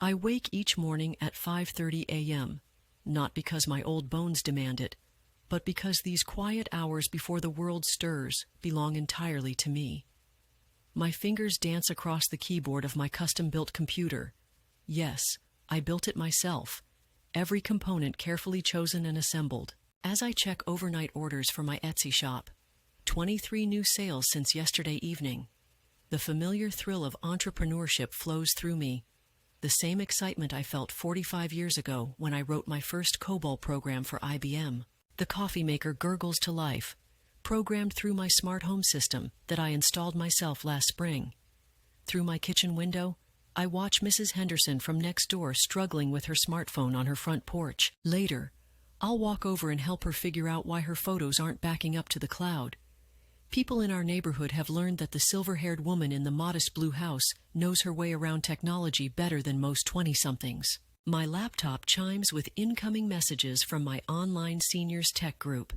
I wake each morning at 5:30 a.m., not because my old bones demand it, but because these quiet hours before the world stirs belong entirely to me. My fingers dance across the keyboard of my custom-built computer. Yes, I built it myself, every component carefully chosen and assembled. As I check overnight orders for my Etsy shop, 23 new sales since yesterday evening. The familiar thrill of entrepreneurship flows through me, the same excitement I felt 45 years ago when I wrote my first COBOL program for IBM. The coffee maker gurgles to life, programmed through my smart home system that I installed myself last spring. Through my kitchen window, I watch Mrs. Henderson from next door struggling with her smartphone on her front porch. Later, I'll walk over and help her figure out why her photos aren't backing up to the cloud. People in our neighborhood have learned that the silver-haired woman in the modest blue house knows her way around technology better than most 20-somethings. My laptop chimes with incoming messages from my online seniors tech group.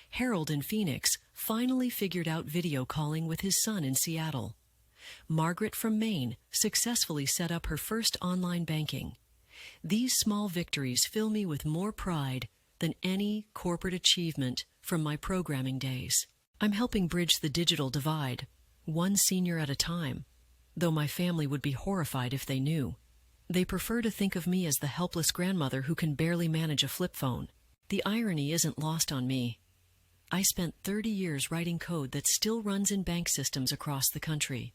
Harold in Phoenix finally figured out video calling with his son in Seattle. Margaret from Maine successfully set up her first online banking. These small victories fill me with more pride than any corporate achievement from my programming days. I'm helping bridge the digital divide, one senior at a time, though my family would be horrified if they knew. They prefer to think of me as the helpless grandmother who can barely manage a flip phone. The irony isn't lost on me. I spent 30 years writing code that still runs in bank systems across the country.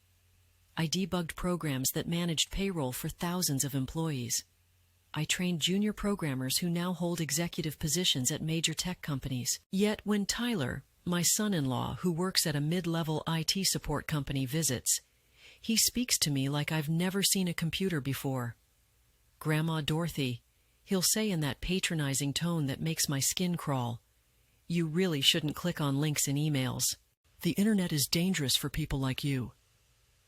I debugged programs that managed payroll for thousands of employees. I trained junior programmers who now hold executive positions at major tech companies. Yet when Tyler, my son-in-law, who works at a mid-level IT support company, visits, he speaks to me like I've never seen a computer before. "Grandma Dorothy," he'll say in that patronizing tone that makes my skin crawl, "you really shouldn't click on links in emails. The internet is dangerous for people like you.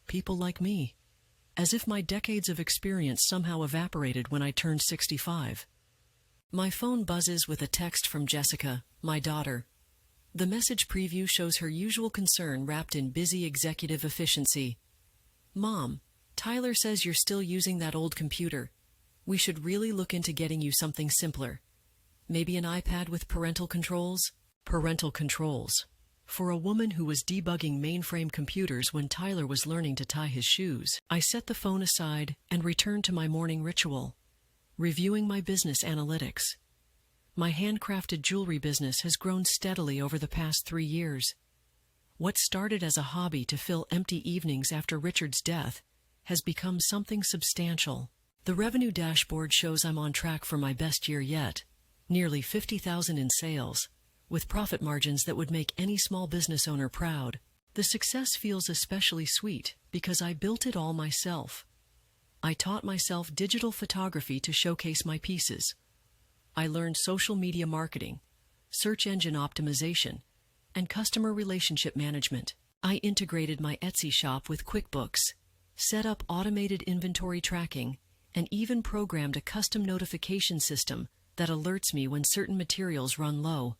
People like me." As if my decades of experience somehow evaporated when I turned 65. My phone buzzes with a text from Jessica, my daughter. The message preview shows her usual concern wrapped in busy executive efficiency. "Mom, Tyler says you're still using that old computer. We should really look into getting you something simpler. Maybe an iPad with parental controls?" Parental controls. For a woman who was debugging mainframe computers when Tyler was learning to tie his shoes. I set the phone aside and returned to my morning ritual, reviewing my business analytics. My handcrafted jewelry business has grown steadily over the past 3 years. What started as a hobby to fill empty evenings after Richard's death has become something substantial. The revenue dashboard shows I'm on track for my best year yet, nearly $50,000 in sales, with profit margins that would make any small business owner proud. The success feels especially sweet because I built it all myself. I taught myself digital photography to showcase my pieces. I learned social media marketing, search engine optimization, and customer relationship management. I integrated my Etsy shop with QuickBooks, set up automated inventory tracking, and even programmed a custom notification system that alerts me when certain materials run low.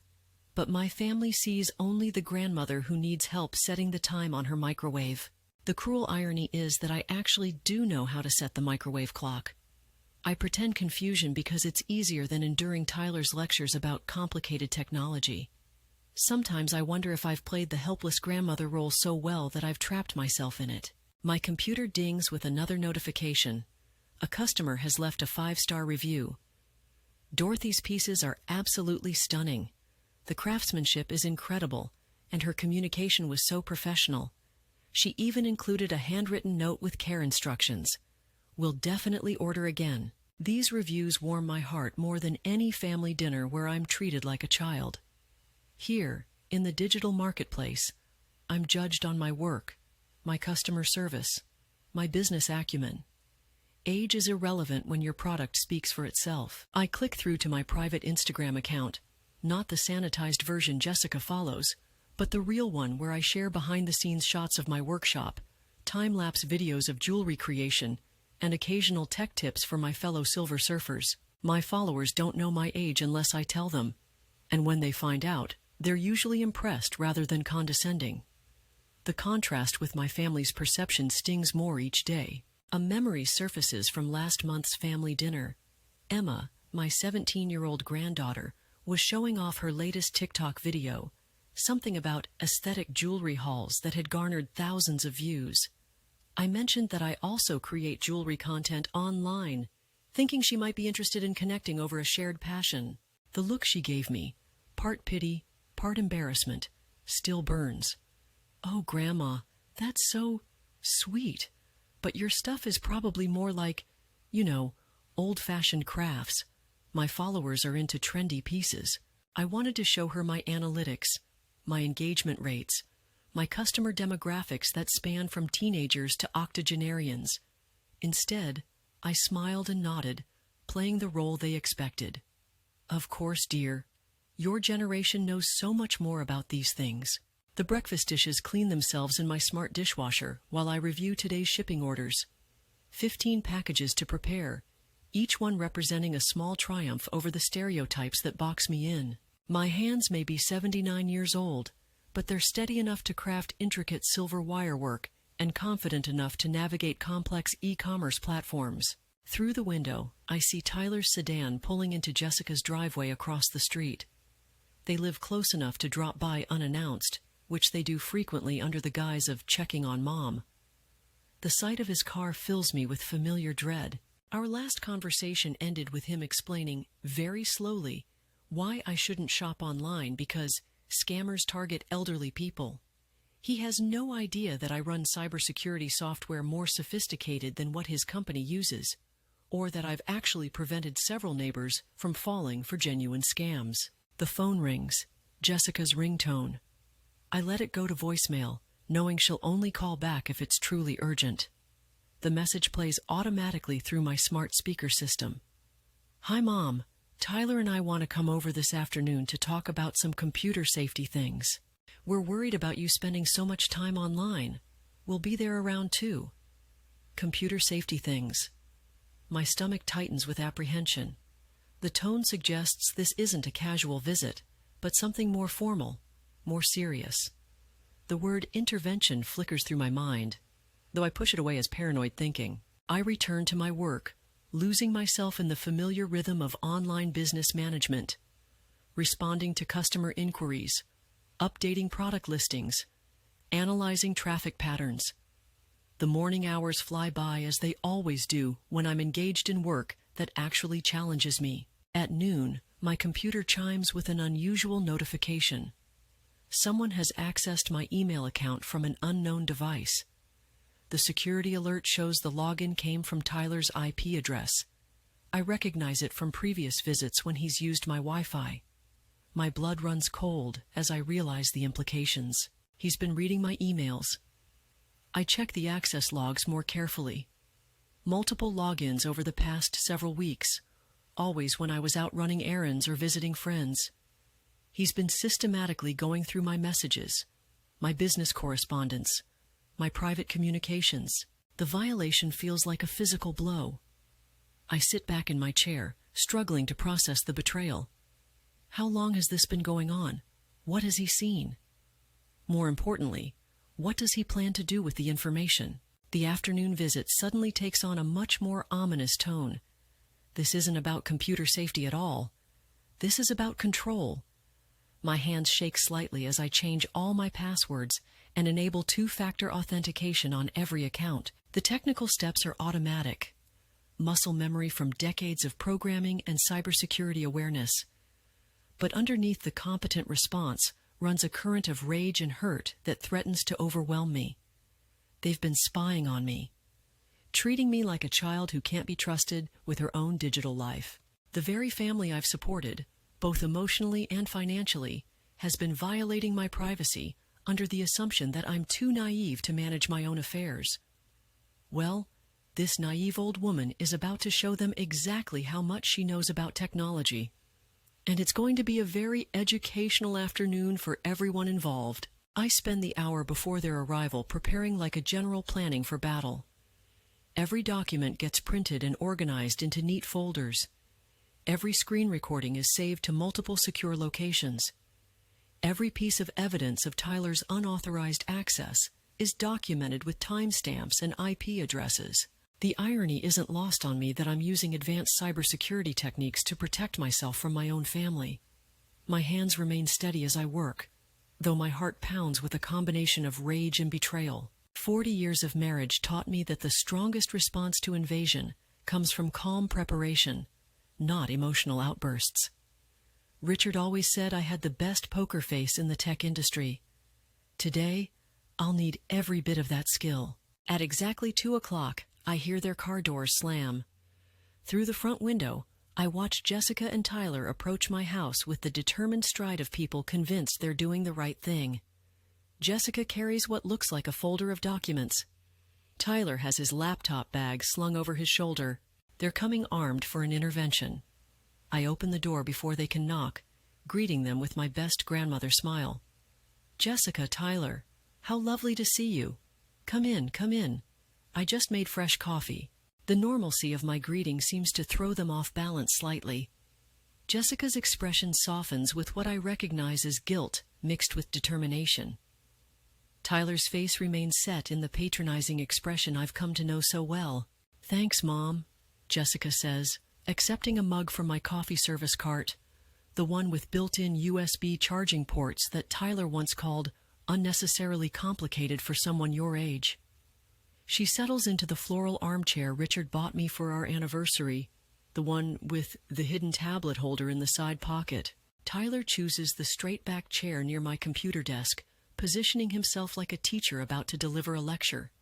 But my family sees only the grandmother who needs help setting the time on her microwave. The cruel irony is that I actually do know how to set the microwave clock. I pretend confusion because it's easier than enduring Tyler's lectures about complicated technology. Sometimes I wonder if I've played the helpless grandmother role so well that I've trapped myself in it. My computer dings with another notification. A customer has left a 5-star review. "Dorothy's pieces are absolutely stunning. The craftsmanship is incredible, and her communication was so professional. She even included a handwritten note with care instructions. Will definitely order again." These reviews warm my heart more than any family dinner where I'm treated like a child. Here, in the digital marketplace, I'm judged on my work, my customer service, my business acumen. Age is irrelevant when your product speaks for itself. I click through to my private Instagram account, not the sanitized version Jessica follows, but the real one where I share behind-the-scenes shots of my workshop, time-lapse videos of jewelry creation, and occasional tech tips for my fellow silver surfers. My followers don't know my age unless I tell them, and when they find out, they're usually impressed rather than condescending. The contrast with my family's perception stings more each day. A memory surfaces from last month's family dinner. Emma, my 17-year-old granddaughter, was showing off her latest TikTok video, something about aesthetic jewelry hauls that had garnered thousands of views. I mentioned that I also create jewelry content online, thinking she might be interested in connecting over a shared passion. The look she gave me, part pity, part embarrassment, still burns. "Oh, Grandma, that's so sweet, but your stuff is probably more like, old-fashioned crafts. My followers are into trendy pieces." I wanted to show her my analytics, my engagement rates, my customer demographics that span from teenagers to octogenarians. Instead, I smiled and nodded, playing the role they expected. "Of course, dear. Your generation knows so much more about these things." The breakfast dishes clean themselves in my smart dishwasher while I review today's shipping orders. 15 packages to prepare, each one representing a small triumph over the stereotypes that box me in. My hands may be 79 years old, but they're steady enough to craft intricate silver wire work and confident enough to navigate complex e-commerce platforms. Through the window, I see Tyler's sedan pulling into Jessica's driveway across the street. They live close enough to drop by unannounced, which they do frequently under the guise of checking on Mom. The sight of his car fills me with familiar dread. Our last conversation ended with him explaining, very slowly, why I shouldn't shop online because scammers target elderly people. He has no idea that I run cybersecurity software more sophisticated than what his company uses, or that I've actually prevented several neighbors from falling for genuine scams. The phone rings, Jessica's ringtone. I let it go to voicemail, knowing she'll only call back if it's truly urgent. The message plays automatically through my smart speaker system. "Hi, Mom. Tyler and I want to come over this afternoon to talk about some computer safety things. We're worried about you spending so much time online. We'll be there around 2. Computer safety things. My stomach tightens with apprehension. The tone suggests this isn't a casual visit, but something more formal, more serious. The word intervention flickers through my mind, though I push it away as paranoid thinking. I return to my work, losing myself in the familiar rhythm of online business management, responding to customer inquiries, updating product listings, analyzing traffic patterns. The morning hours fly by as they always do when I'm engaged in work that actually challenges me. At noon, my computer chimes with an unusual notification. Someone has accessed my email account from an unknown device. The security alert shows the login came from Tyler's IP address. I recognize it from previous visits when he's used my Wi-Fi. My blood runs cold as I realize the implications. He's been reading my emails. I check the access logs more carefully. Multiple logins over the past several weeks, always when I was out running errands or visiting friends. He's been systematically going through my messages, my business correspondence, my private communications. The violation feels like a physical blow. I sit back in my chair, struggling to process the betrayal. How long has this been going on? What has he seen? More importantly, what does he plan to do with the information? The afternoon visit suddenly takes on a much more ominous tone. This isn't about computer safety at all. This is about control. My hands shake slightly as I change all my passwords and enable two-factor authentication on every account. The technical steps are automatic. Muscle memory from decades of programming and cybersecurity awareness. But underneath the competent response runs a current of rage and hurt that threatens to overwhelm me. They've been spying on me, treating me like a child who can't be trusted with her own digital life. The very family I've supported, both emotionally and financially, has been violating my privacy under the assumption that I'm too naive to manage my own affairs. Well, this naive old woman is about to show them exactly how much she knows about technology. And it's going to be a very educational afternoon for everyone involved. I spend the hour before their arrival preparing like a general planning for battle. Every document gets printed and organized into neat folders. Every screen recording is saved to multiple secure locations. Every piece of evidence of Tyler's unauthorized access is documented with timestamps and IP addresses. The irony isn't lost on me that I'm using advanced cybersecurity techniques to protect myself from my own family. My hands remain steady as I work, though my heart pounds with a combination of rage and betrayal. 40 years of marriage taught me that the strongest response to invasion comes from calm preparation, not emotional outbursts. Richard always said I had the best poker face in the tech industry. Today, I'll need every bit of that skill. At exactly 2 o'clock, I hear their car doors slam. Through the front window, I watch Jessica and Tyler approach my house with the determined stride of people convinced they're doing the right thing. Jessica carries what looks like a folder of documents. Tyler has his laptop bag slung over his shoulder. They're coming armed for an intervention. I open the door before they can knock, greeting them with my best grandmother smile. "Jessica, Tyler, how lovely to see you. Come in, come in. I just made fresh coffee." The normalcy of my greeting seems to throw them off balance slightly. Jessica's expression softens with what I recognize as guilt mixed with determination. Tyler's face remains set in the patronizing expression I've come to know so well. "Thanks, Mom," Jessica says, accepting a mug from my coffee service cart, the one with built-in USB charging ports that Tyler once called unnecessarily complicated for someone your age. She settles into the floral armchair Richard bought me for our anniversary, the one with the hidden tablet holder in the side pocket. Tyler chooses the straight-back chair near my computer desk, positioning himself like a teacher about to deliver a lecture.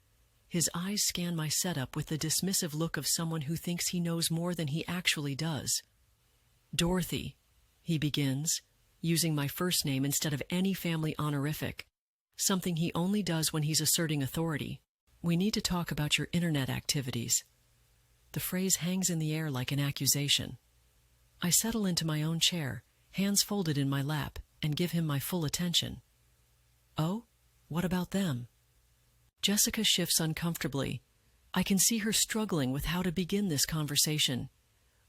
His eyes scan my setup with the dismissive look of someone who thinks he knows more than he actually does. "Dorothy," he begins, using my first name instead of any family honorific, something he only does when he's asserting authority. "We need to talk about your internet activities." The phrase hangs in the air like an accusation. I settle into my own chair, hands folded in my lap, and give him my full attention. "Oh? What about them?" Jessica shifts uncomfortably. I can see her struggling with how to begin this conversation.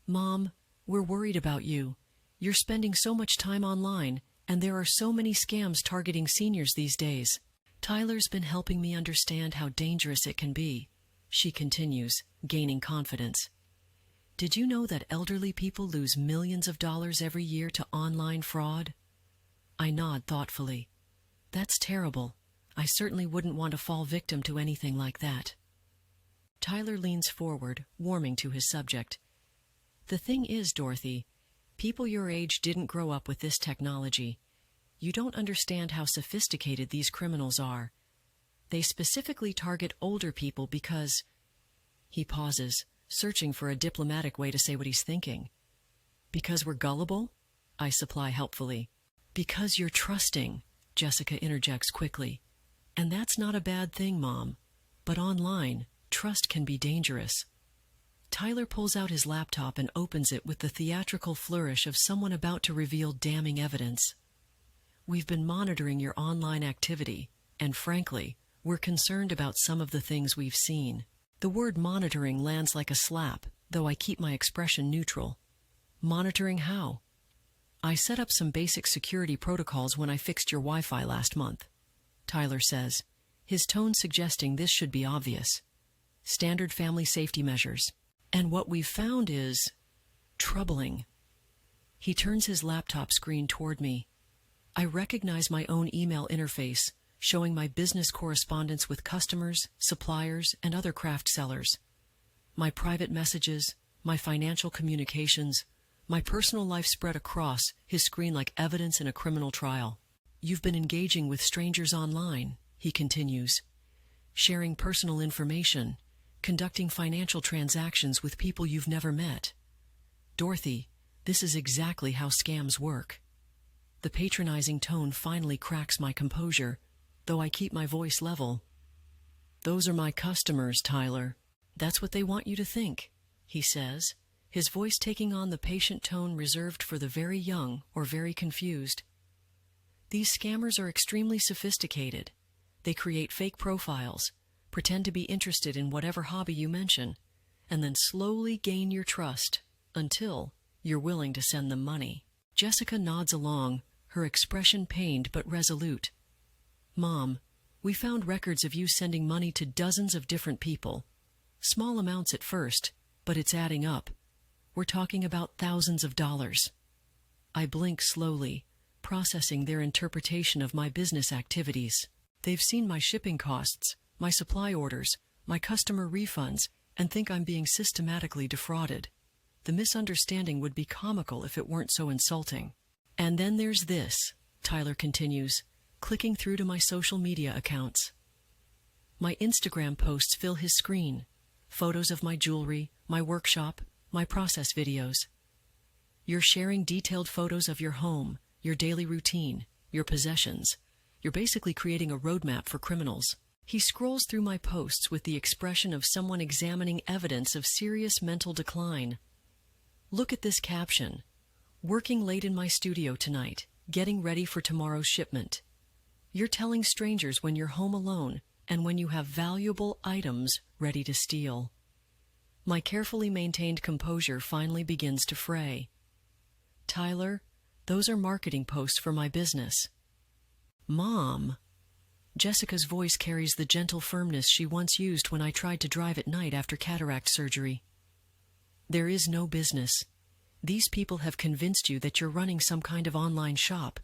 "Mom, we're worried about you. You're spending so much time online, and there are so many scams targeting seniors these days. Tyler's been helping me understand how dangerous it can be," she continues, gaining confidence. "Did you know that elderly people lose millions of dollars every year to online fraud?" I nod thoughtfully. "That's terrible. I certainly wouldn't want to fall victim to anything like that." Tyler leans forward, warming to his subject. "The thing is, Dorothy, people your age didn't grow up with this technology. You don't understand how sophisticated these criminals are. They specifically target older people because—" He pauses, searching for a diplomatic way to say what he's thinking. "Because we're gullible?" I supply helpfully. "Because you're trusting," Jessica interjects quickly. "And that's not a bad thing, Mom. But online, trust can be dangerous." Tyler pulls out his laptop and opens it with the theatrical flourish of someone about to reveal damning evidence. "We've been monitoring your online activity, and frankly, we're concerned about some of the things we've seen." The word monitoring lands like a slap, though I keep my expression neutral. "Monitoring how?" "I set up some basic security protocols when I fixed your Wi-Fi last month," Tyler says, his tone suggesting this should be obvious. "Standard family safety measures. And what we've found is troubling." He turns his laptop screen toward me. I recognize my own email interface, showing my business correspondence with customers, suppliers, and other craft sellers. My private messages, my financial communications, my personal life spread across his screen like evidence in a criminal trial. "You've been engaging with strangers online," he continues, "sharing personal information, conducting financial transactions with people you've never met. Dorothy, this is exactly how scams work." The patronizing tone finally cracks my composure, though I keep my voice level. "Those are my customers, Tyler. That's what they want you to think," he says, his voice taking on the patient tone reserved for the very young or very confused. "These scammers are extremely sophisticated. They create fake profiles, pretend to be interested in whatever hobby you mention, and then slowly gain your trust until you're willing to send them money." Jessica nods along, her expression pained but resolute. "Mom, we found records of you sending money to dozens of different people. Small amounts at first, but it's adding up. We're talking about thousands of dollars. I blink slowly, processing their interpretation of my business activities. They've seen my shipping costs, my supply orders, my customer refunds, and think I'm being systematically defrauded. The misunderstanding would be comical if it weren't so insulting. And then there's this, Tyler continues, clicking through to my social media accounts. My Instagram posts fill his screen. Photos of my jewelry, my workshop, my process videos. You're sharing detailed photos of your home, your daily routine, your possessions. You're basically creating a roadmap for criminals. He scrolls through my posts with the expression of someone examining evidence of serious mental decline. Look at this caption. Working late in my studio tonight, getting ready for tomorrow's shipment. You're telling strangers when you're home alone and when you have valuable items ready to steal. My carefully maintained composure finally begins to fray. Tyler, those are marketing posts for my business. Mom. Jessica's voice carries the gentle firmness she once used when I tried to drive at night after cataract surgery. There is no business. These people have convinced you that you're running some kind of online shop.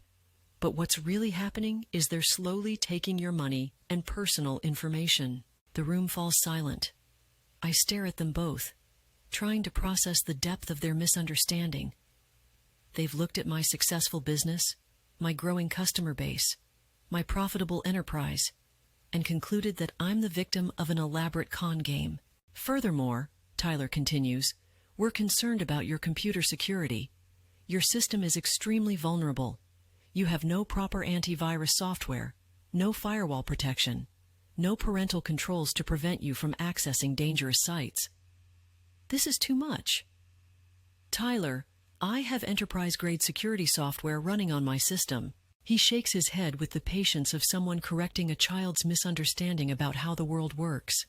But what's really happening is they're slowly taking your money and personal information. The room falls silent. I stare at them both, trying to process the depth of their misunderstanding. They've looked at my successful business, my growing customer base, my profitable enterprise, and concluded that I'm the victim of an elaborate con game. Furthermore, Tyler continues, we're concerned about your computer security. Your system is extremely vulnerable. You have no proper antivirus software, no firewall protection, no parental controls to prevent you from accessing dangerous sites. This is too much. Tyler, I have enterprise-grade security software running on my system. He shakes his head with the patience of someone correcting a child's misunderstanding about how the world works.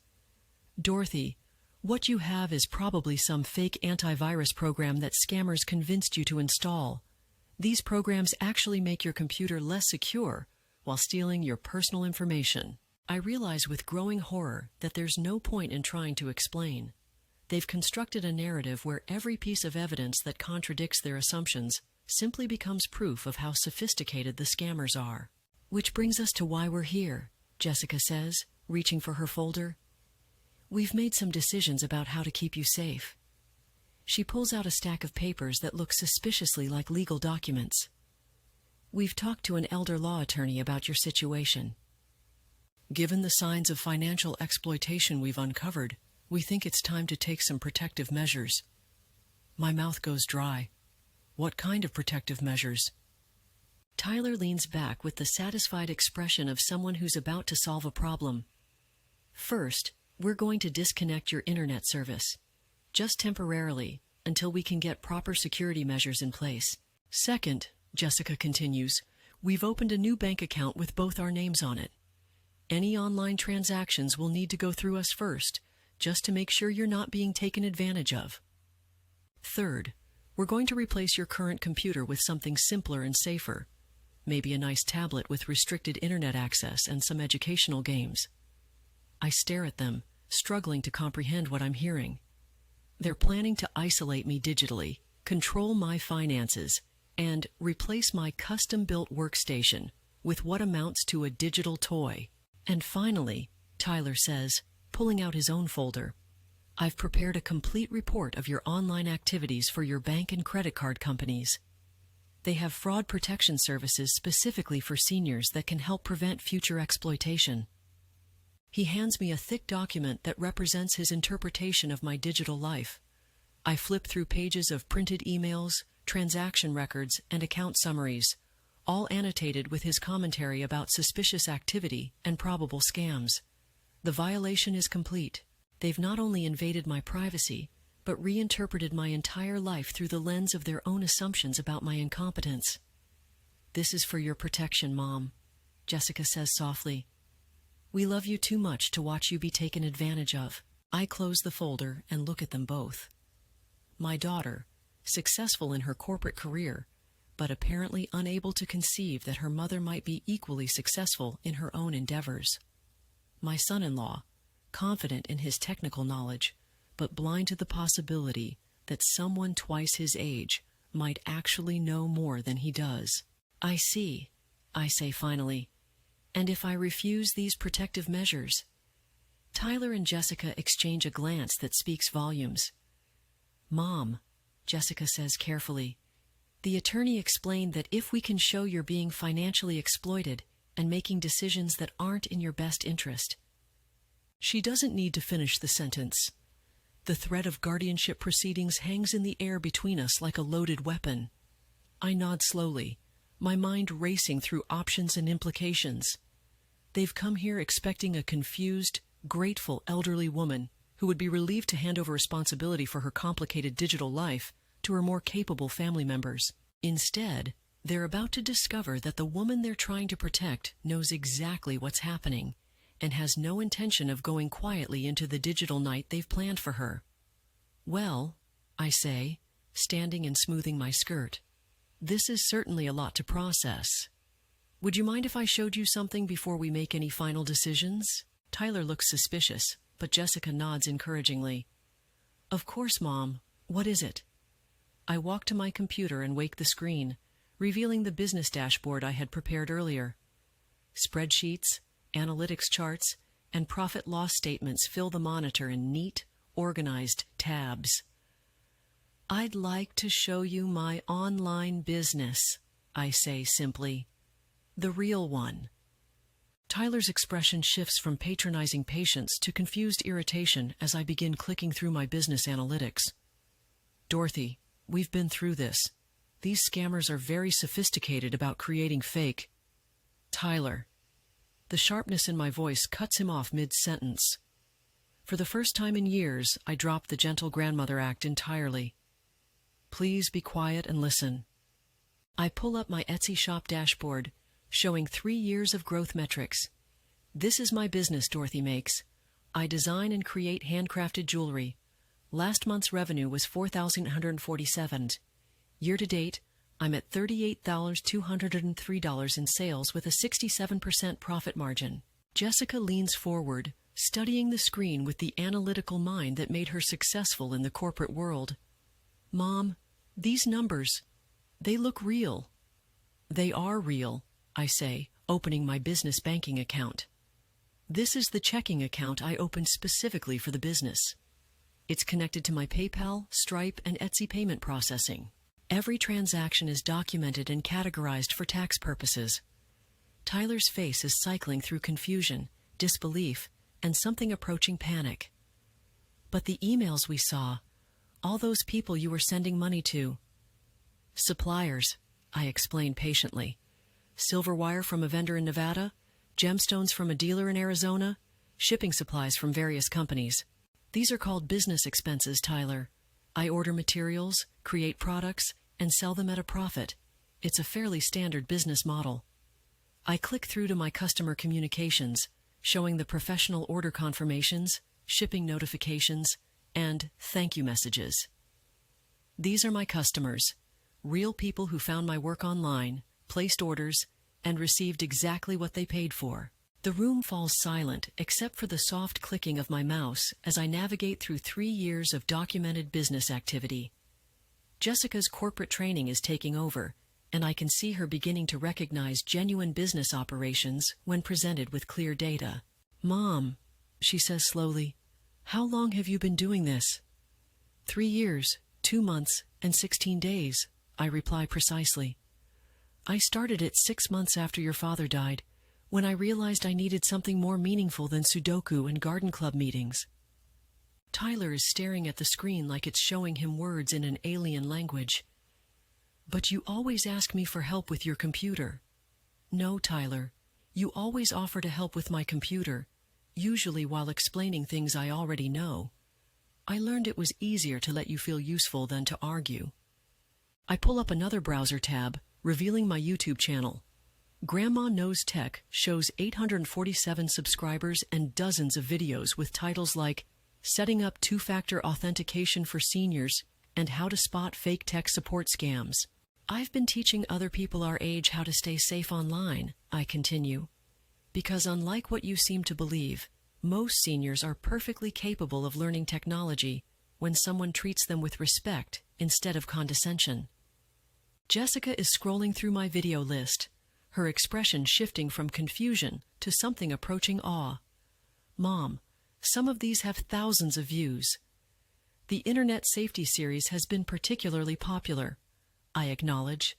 Dorothy, what you have is probably some fake antivirus program that scammers convinced you to install. These programs actually make your computer less secure while stealing your personal information. I realize with growing horror that there's no point in trying to explain. They've constructed a narrative where every piece of evidence that contradicts their assumptions simply becomes proof of how sophisticated the scammers are. Which brings us to why we're here, Jessica says, reaching for her folder. We've made some decisions about how to keep you safe. She pulls out a stack of papers that look suspiciously like legal documents. We've talked to an elder law attorney about your situation. Given the signs of financial exploitation we've uncovered, we think it's time to take some protective measures. My mouth goes dry. What kind of protective measures? Tyler leans back with the satisfied expression of someone who's about to solve a problem. First, we're going to disconnect your internet service, just temporarily, until we can get proper security measures in place. Second, Jessica continues, we've opened a new bank account with both our names on it. Any online transactions will need to go through us first, just to make sure you're not being taken advantage of. Third, we're going to replace your current computer with something simpler and safer, maybe a nice tablet with restricted internet access and some educational games. I stare at them, struggling to comprehend what I'm hearing. They're planning to isolate me digitally, control my finances, and replace my custom-built workstation with what amounts to a digital toy. And finally, Tyler says, pulling out his own folder, I've prepared a complete report of your online activities for your bank and credit card companies. They have fraud protection services specifically for seniors that can help prevent future exploitation. He hands me a thick document that represents his interpretation of my digital life. I flip through pages of printed emails, transaction records, and account summaries, all annotated with his commentary about suspicious activity and probable scams. The violation is complete. They've not only invaded my privacy, but reinterpreted my entire life through the lens of their own assumptions about my incompetence. This is for your protection, Mom, Jessica says softly. We love you too much to watch you be taken advantage of. I close the folder and look at them both. My daughter, successful in her corporate career, but apparently unable to conceive that her mother might be equally successful in her own endeavors. My son-in-law, confident in his technical knowledge, but blind to the possibility that someone twice his age might actually know more than he does. I see, I say finally. And if I refuse these protective measures? Tyler and Jessica exchange a glance that speaks volumes. Mom, Jessica says carefully, the attorney explained that if we can show you're being financially exploited and making decisions that aren't in your best interest. She doesn't need to finish the sentence. The threat of guardianship proceedings hangs in the air between us like a loaded weapon. I nod slowly, my mind racing through options and implications. They've come here expecting a confused, grateful elderly woman who would be relieved to hand over responsibility for her complicated digital life to her more capable family members. Instead, they're about to discover that the woman they're trying to protect knows exactly what's happening and has no intention of going quietly into the digital night they've planned for her. Well, I say, standing and smoothing my skirt, this is certainly a lot to process. Would you mind if I showed you something before we make any final decisions? Tyler looks suspicious, but Jessica nods encouragingly. Of course, Mom. What is it? I walk to my computer and wake the screen, revealing the business dashboard I had prepared earlier. Spreadsheets, analytics charts, and profit-loss statements fill the monitor in neat, organized tabs. I'd like to show you my online business, I say simply. The real one. Tyler's expression shifts from patronizing patience to confused irritation as I begin clicking through my business analytics. Dorothy, we've been through this. These scammers are very sophisticated about creating fake. Tyler. The sharpness in my voice cuts him off mid-sentence. For the first time in years, I drop the gentle grandmother act entirely. Please be quiet and listen. I pull up my Etsy shop dashboard, showing 3 years of growth metrics. This is my business, Dorothy makes. I design and create handcrafted jewelry. Last month's revenue was $4,147. Year to date, I'm at $38,203 in sales with a 67% profit margin. Jessica leans forward, studying the screen with the analytical mind that made her successful in the corporate world. Mom, these numbers, they look real. They are real, I say, opening my business banking account. This is the checking account I opened specifically for the business. It's connected to my PayPal, Stripe, and Etsy payment processing. Every transaction is documented and categorized for tax purposes. Tyler's face is cycling through confusion, disbelief, and something approaching panic. But the emails we saw, all those people you were sending money to. Suppliers, I explained patiently. Silver wire from a vendor in Nevada, gemstones from a dealer in Arizona, shipping supplies from various companies. These are called business expenses, Tyler. I order materials, create products, and sell them at a profit. It's a fairly standard business model. I click through to my customer communications, showing the professional order confirmations, shipping notifications, and thank you messages. These are my customers, real people who found my work online, placed orders, and received exactly what they paid for. The room falls silent except for the soft clicking of my mouse as I navigate through 3 years of documented business activity. Jessica's corporate training is taking over, and I can see her beginning to recognize genuine business operations when presented with clear data. Mom, she says slowly, how long have you been doing this? 3 years, 2 months, and 16 days, I reply precisely. I started it 6 months after your father died, when I realized I needed something more meaningful than Sudoku and garden club meetings. Tyler is staring at the screen like it's showing him words in an alien language. But you always ask me for help with your computer. No, Tyler, you always offer to help with my computer, usually while explaining things I already know. I learned it was easier to let you feel useful than to argue. I pull up another browser tab, revealing my YouTube channel. Grandma Knows Tech shows 847 subscribers and dozens of videos with titles like Setting Up Two-Factor Authentication for Seniors and How to Spot Fake Tech Support Scams. I've been teaching other people our age how to stay safe online, I continue, because unlike what you seem to believe, Most seniors are perfectly capable of learning technology when someone treats them with respect instead of condescension. Jessica is scrolling through my video list, her expression shifting from confusion to something approaching awe. Mom, some of these have thousands of views. The Internet Safety series has been particularly popular, I acknowledge.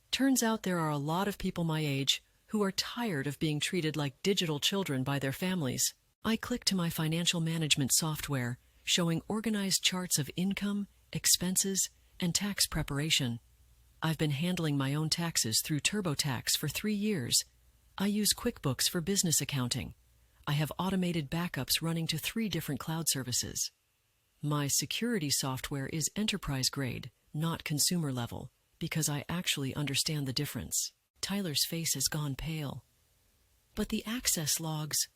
Turns out there are a lot of people my age who are tired of being treated like digital children by their families. I click to my financial management software, showing organized charts of income, expenses, and tax preparation. I've been handling my own taxes through TurboTax for 3 years. I use QuickBooks for business accounting. I have automated backups running to 3 different cloud services. My security software is enterprise grade, not consumer level, because I actually understand the difference. Tyler's face has gone pale. But the access logs,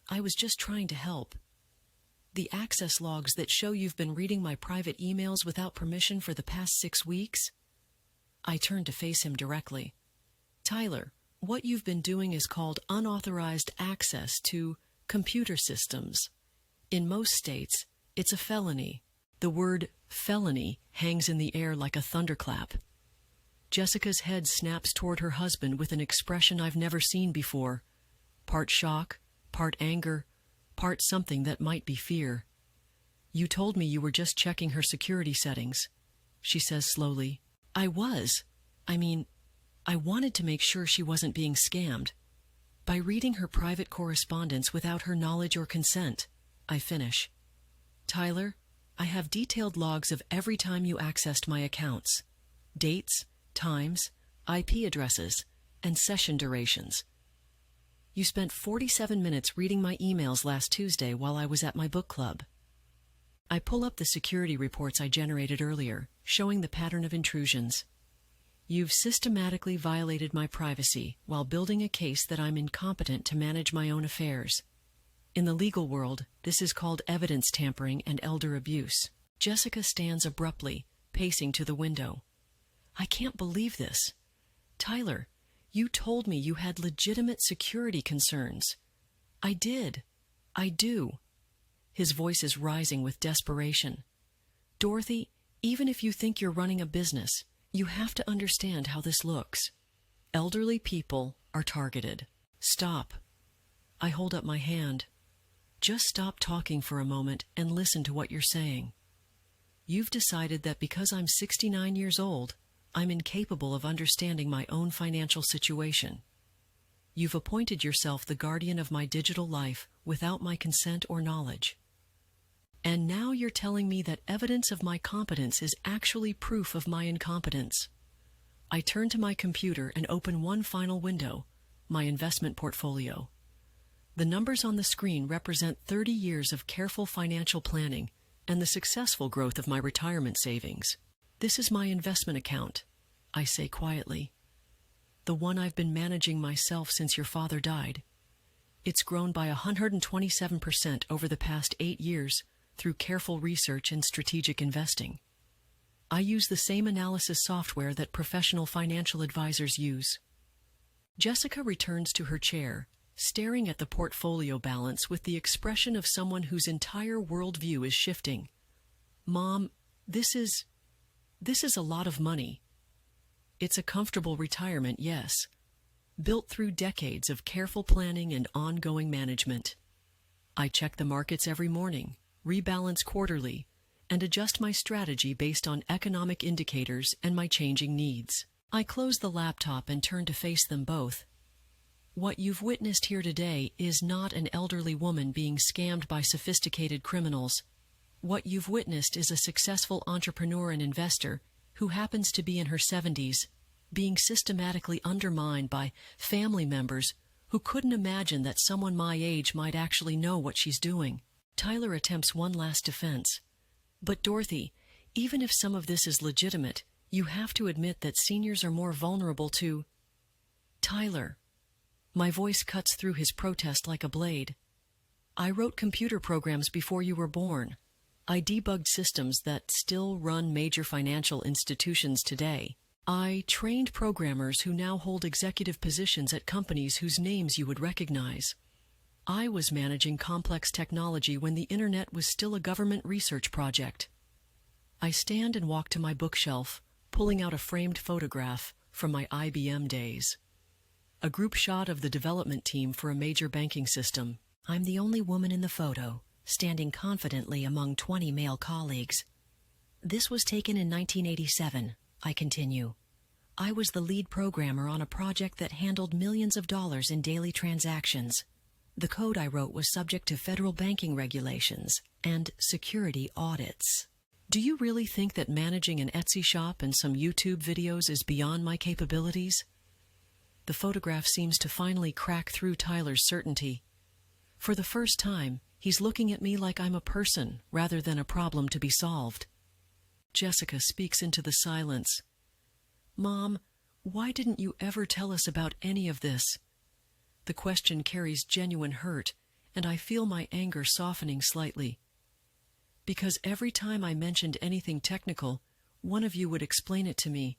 I was just trying to help. The access logs that show you've been reading my private emails without permission for the past 6 weeks? I turned to face him directly. Tyler, what you've been doing is called unauthorized access to computer systems. In most states, it's a felony. The word felony hangs in the air like a thunderclap. Jessica's head snaps toward her husband with an expression I've never seen before. Part shock, part anger, part something that might be fear. You told me you were just checking her security settings, she says slowly. I wanted to make sure she wasn't being scammed. By reading her private correspondence without her knowledge or consent, I finish. Tyler, I have detailed logs of every time you accessed my accounts. Dates, times, IP addresses, and session durations. You spent 47 minutes reading my emails last Tuesday while I was at my book club. I pull up the security reports I generated earlier, showing the pattern of intrusions. You've systematically violated my privacy while building a case that I'm incompetent to manage my own affairs. In the legal world, this is called evidence tampering and elder abuse. Jessica stands abruptly, pacing to the window. I can't believe this. Tyler, you told me you had legitimate security concerns. I did. I do. His voice is rising with desperation. Dorothy, even if you think you're running a business, you have to understand how this looks. Elderly people are targeted. Stop. I hold up my hand. Just stop talking for a moment and listen to what you're saying. You've decided that because I'm 69 years old, I'm incapable of understanding my own financial situation. You've appointed yourself the guardian of my digital life without my consent or knowledge. And now you're telling me that evidence of my competence is actually proof of my incompetence. I turn to my computer and open one final window, my investment portfolio. The numbers on the screen represent 30 years of careful financial planning and the successful growth of my retirement savings. This is my investment account, I say quietly. The one I've been managing myself since your father died. It's grown by 127% over the past 8 years through careful research and strategic investing. I use the same analysis software that professional financial advisors use. Jessica returns to her chair, staring at the portfolio balance with the expression of someone whose entire worldview is shifting. Mom, this is a lot of money. It's a comfortable retirement, yes, built through decades of careful planning and ongoing management. I check the markets every morning, rebalance quarterly, and adjust my strategy based on economic indicators and my changing needs. I close the laptop and turn to face them both. What you've witnessed here today is not an elderly woman being scammed by sophisticated criminals. What you've witnessed is a successful entrepreneur and investor who happens to be in her 70s, being systematically undermined by family members who couldn't imagine that someone my age might actually know what she's doing. Tyler attempts one last defense. But Dorothy, even if some of this is legitimate, you have to admit that seniors are more vulnerable to... Tyler. My voice cuts through his protest like a blade. I wrote computer programs before you were born. I debugged systems that still run major financial institutions today. I trained programmers who now hold executive positions at companies whose names you would recognize. I was managing complex technology when the internet was still a government research project. I stand and walk to my bookshelf, pulling out a framed photograph from my IBM days. A group shot of the development team for a major banking system. I'm the only woman in the photo, standing confidently among 20 male colleagues. This was taken in 1987, I continue. I was the lead programmer on a project that handled millions of dollars in daily transactions. The code I wrote was subject to federal banking regulations and security audits. Do you really think that managing an Etsy shop and some YouTube videos is beyond my capabilities? The photograph seems to finally crack through Tyler's certainty. For the first time, he's looking at me like I'm a person rather than a problem to be solved. Jessica speaks into the silence. Mom, why didn't you ever tell us about any of this? The question carries genuine hurt, and I feel my anger softening slightly. Because every time I mentioned anything technical, one of you would explain it to me.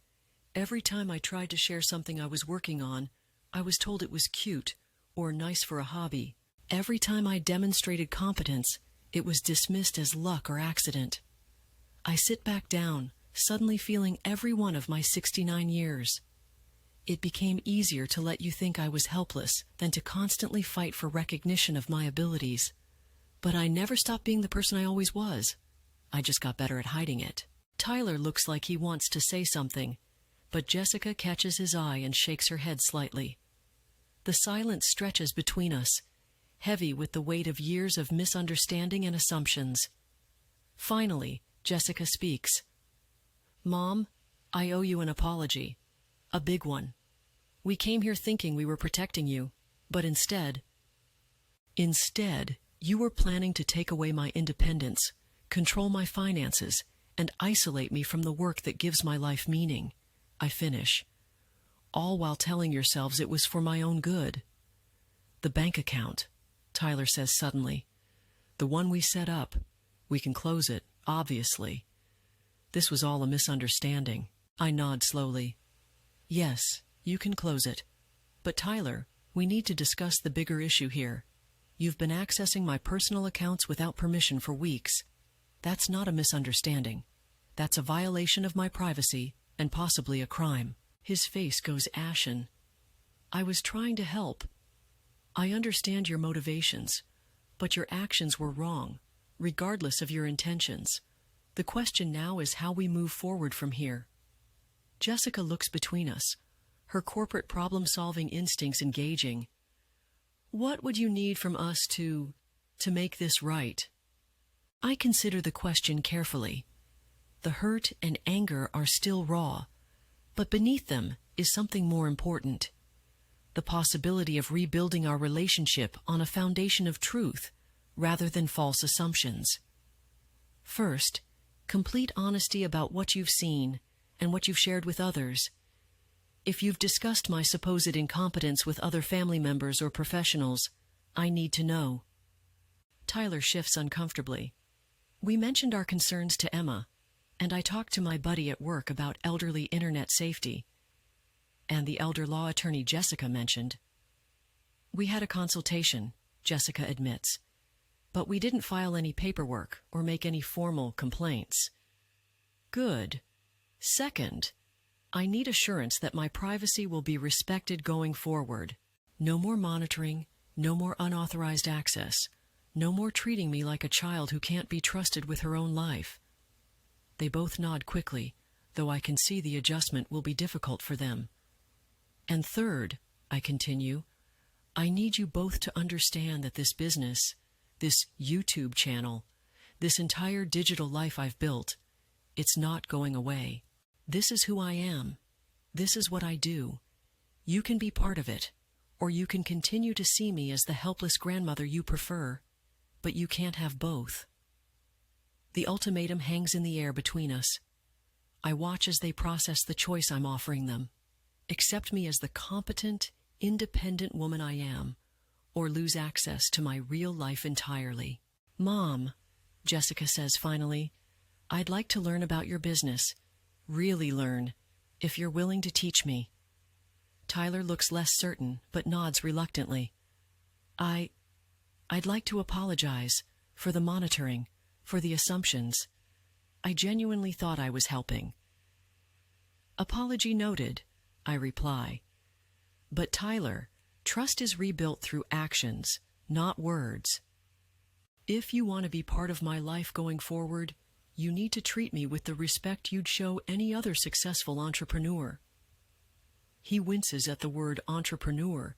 Every time I tried to share something I was working on, I was told it was cute or nice for a hobby. Every time I demonstrated competence, it was dismissed as luck or accident. I sit back down, suddenly feeling every one of my 69 years. It became easier to let you think I was helpless than to constantly fight for recognition of my abilities. But I never stopped being the person I always was. I just got better at hiding it. Tyler looks like he wants to say something, but Jessica catches his eye and shakes her head slightly. The silence stretches between us, heavy with the weight of years of misunderstanding and assumptions. Finally, Jessica speaks. Mom, I owe you an apology. A big one. We came here thinking we were protecting you, but instead, you were planning to take away my independence, control my finances, and isolate me from the work that gives my life meaning. I finish. All while telling yourselves it was for my own good. The bank account, Tyler says suddenly. The one we set up. We can close it, obviously. This was all a misunderstanding. I nod slowly. Yes, you can close it. But Tyler, we need to discuss the bigger issue here. You've been accessing my personal accounts without permission for weeks. That's not a misunderstanding. That's a violation of my privacy and possibly a crime. His face goes ashen. I was trying to help. I understand your motivations, but your actions were wrong, regardless of your intentions. The question now is how we move forward from here. Jessica looks between us, her corporate problem-solving instincts engaging. What would you need from us to make this right? I consider the question carefully. The hurt and anger are still raw, but beneath them is something more important. The possibility of rebuilding our relationship on a foundation of truth rather than false assumptions. First, complete honesty about what you've seen and what you've shared with others. If you've discussed my supposed incompetence with other family members or professionals, I need to know. Tyler shifts uncomfortably. We mentioned our concerns to Emma, and I talked to my buddy at work about elderly internet safety. And the elder law attorney Jessica mentioned. We had a consultation, Jessica admits, but we didn't file any paperwork or make any formal complaints. Good. Second, I need assurance that my privacy will be respected going forward. No more monitoring, no more unauthorized access, no more treating me like a child who can't be trusted with her own life. They both nod quickly, though I can see the adjustment will be difficult for them. And third, I continue, I need you both to understand that this business, this YouTube channel, this entire digital life I've built, it's not going away. This is who I am. This is what I do. You can be part of it, or you can continue to see me as the helpless grandmother you prefer, but you can't have both. The ultimatum hangs in the air between us. I watch as they process the choice I'm offering them. Accept me as the competent, independent woman I am, or lose access to my real life entirely. Mom, Jessica says finally, I'd like to learn about your business. Really learn, if you're willing to teach me. Tyler looks less certain, but nods reluctantly. I'd like to apologize for the monitoring, for the assumptions. I genuinely thought I was helping. Apology noted, I reply. But Tyler, trust is rebuilt through actions, not words. If you want to be part of my life going forward, you need to treat me with the respect you'd show any other successful entrepreneur. He winces at the word entrepreneur,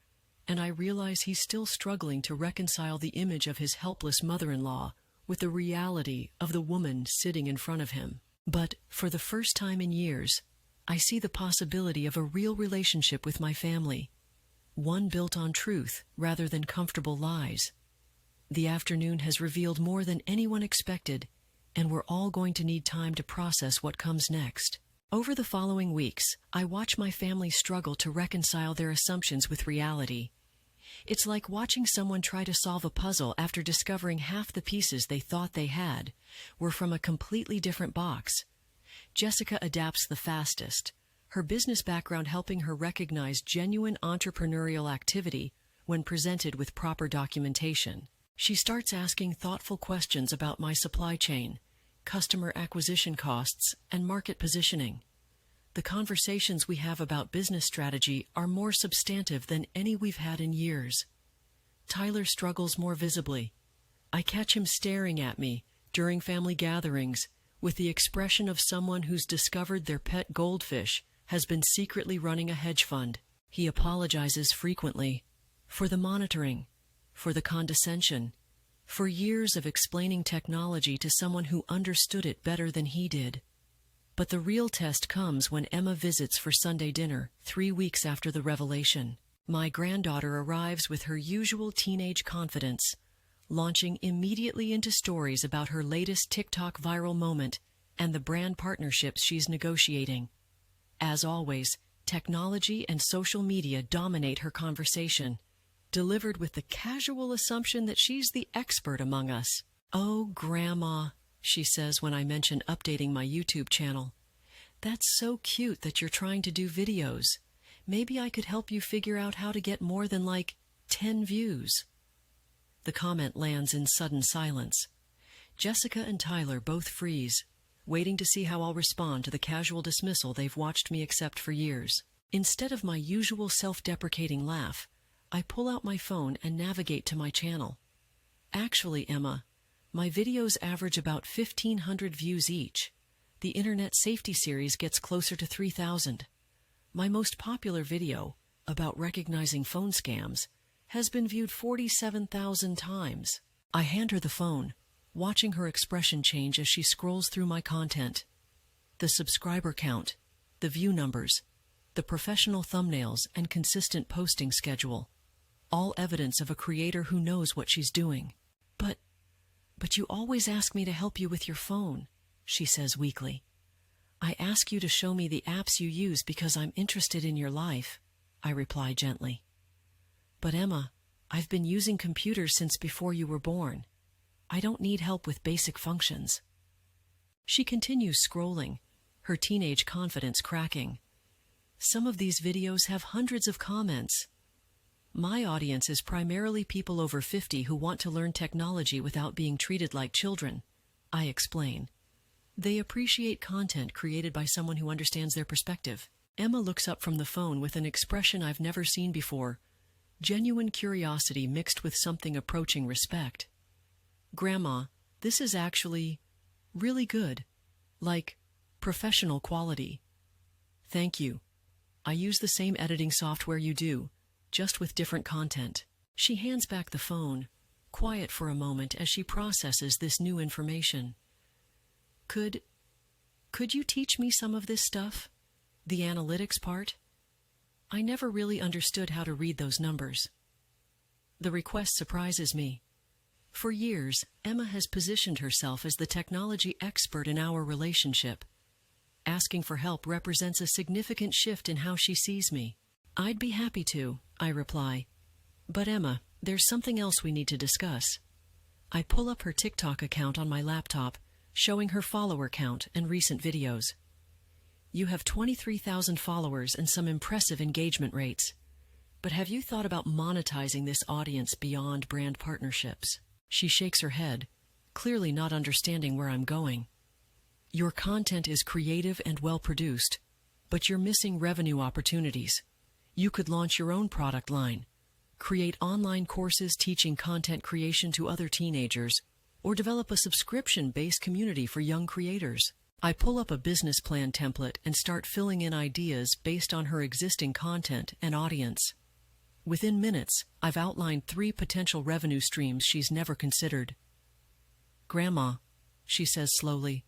and I realize he's still struggling to reconcile the image of his helpless mother-in-law with the reality of the woman sitting in front of him. But for the first time in years, I see the possibility of a real relationship with my family, one built on truth rather than comfortable lies. The afternoon has revealed more than anyone expected, and we're all going to need time to process what comes next. Over the following weeks, I watch my family struggle to reconcile their assumptions with reality. It's like watching someone try to solve a puzzle after discovering half the pieces they thought they had were from a completely different box. Jessica adapts the fastest, her business background helping her recognize genuine entrepreneurial activity when presented with proper documentation. She starts asking thoughtful questions about my supply chain, customer acquisition costs, and market positioning. The conversations we have about business strategy are more substantive than any we've had in years. Tyler struggles more visibly. I catch him staring at me during family gatherings with the expression of someone who's discovered their pet goldfish has been secretly running a hedge fund. He apologizes frequently for the monitoring, for the condescension, for years of explaining technology to someone who understood it better than he did. But the real test comes when Emma visits for Sunday dinner 3 weeks after the revelation. My granddaughter arrives with her usual teenage confidence, launching immediately into stories about her latest TikTok viral moment and the brand partnerships she's negotiating. As always, technology and social media dominate her conversation, delivered with the casual assumption that she's the expert among us. "Oh, Grandma," she says when I mention updating my YouTube channel. "That's so cute that you're trying to do videos. Maybe I could help you figure out how to get more than 10 views." The comment lands in sudden silence. Jessica and Tyler both freeze, waiting to see how I'll respond to the casual dismissal they've watched me accept for years. Instead of my usual self-deprecating laugh, I pull out my phone and navigate to my channel. "Actually, Emma, my videos average about 1,500 views each. The Internet Safety series gets closer to 3,000. My most popular video, about recognizing phone scams, has been viewed 47,000 times." I hand her the phone, watching her expression change as she scrolls through my content. The subscriber count, the view numbers, the professional thumbnails, and consistent posting schedule, all evidence of a creator who knows what she's doing. But you always ask me to help you with your phone," she says weakly. "I ask you to show me the apps you use because I'm interested in your life," I reply gently. "But Emma, I've been using computers since before you were born. I don't need help with basic functions." She continues scrolling, her teenage confidence cracking. Some of these videos have hundreds of comments. My audience is primarily people over 50 who want to learn technology without being treated like children, I explain. They appreciate content created by someone who understands their perspective. Emma looks up from the phone with an expression I've never seen before, genuine curiosity mixed with something approaching respect. "Grandma, this is actually really good, like professional quality." "Thank you. I use the same editing software you do, just with different content." She hands back the phone, quiet for a moment as she processes this new information. Could you teach me some of this stuff? The analytics part? I never really understood how to read those numbers." The request surprises me. For years, Emma has positioned herself as the technology expert in our relationship. Asking for help represents a significant shift in how she sees me. "I'd be happy to," I reply. "But Emma, there's something else we need to discuss." I pull up her TikTok account on my laptop, showing her follower count and recent videos. "You have 23,000 followers and some impressive engagement rates. But have you thought about monetizing this audience beyond brand partnerships? She shakes her head, clearly not understanding where I'm going. Your content is creative and well-produced, but you're missing revenue opportunities. You could launch your own product line, create online courses teaching content creation to other teenagers, or develop a subscription-based community for young creators. I pull up a business plan template and start filling in ideas based on her existing content and audience. Within minutes, I've outlined 3 potential revenue streams she's never considered. "Grandma," she says slowly,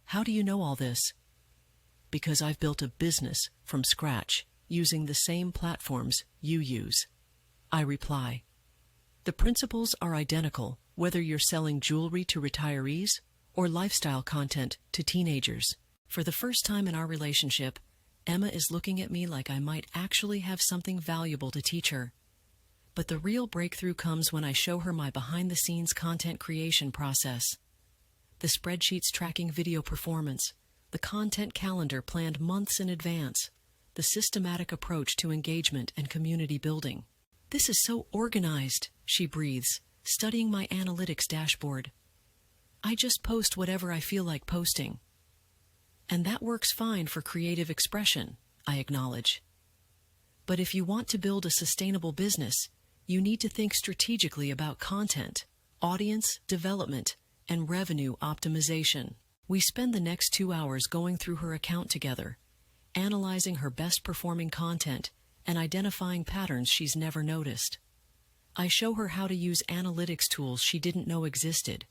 "how do you know all this?" "Because I've built a business from scratch, using the same platforms you use," I reply. The principles are identical, whether you're selling jewelry to retirees or lifestyle content to teenagers. For the first time in our relationship, Emma is looking at me like I might actually have something valuable to teach her. But the real breakthrough comes when I show her my behind-the-scenes content creation process. The spreadsheets tracking video performance, the content calendar planned months in advance, the systematic approach to engagement and community building. "This is so organized," she breathes, studying my analytics dashboard. "I just post whatever I feel like posting." "And that works fine for creative expression," I acknowledge. "But if you want to build a sustainable business, you need to think strategically about content, audience development, and revenue optimization." We spend the next 2 hours going through her account together, analyzing her best-performing content and identifying patterns she's never noticed. I show her how to use analytics tools she didn't know existed,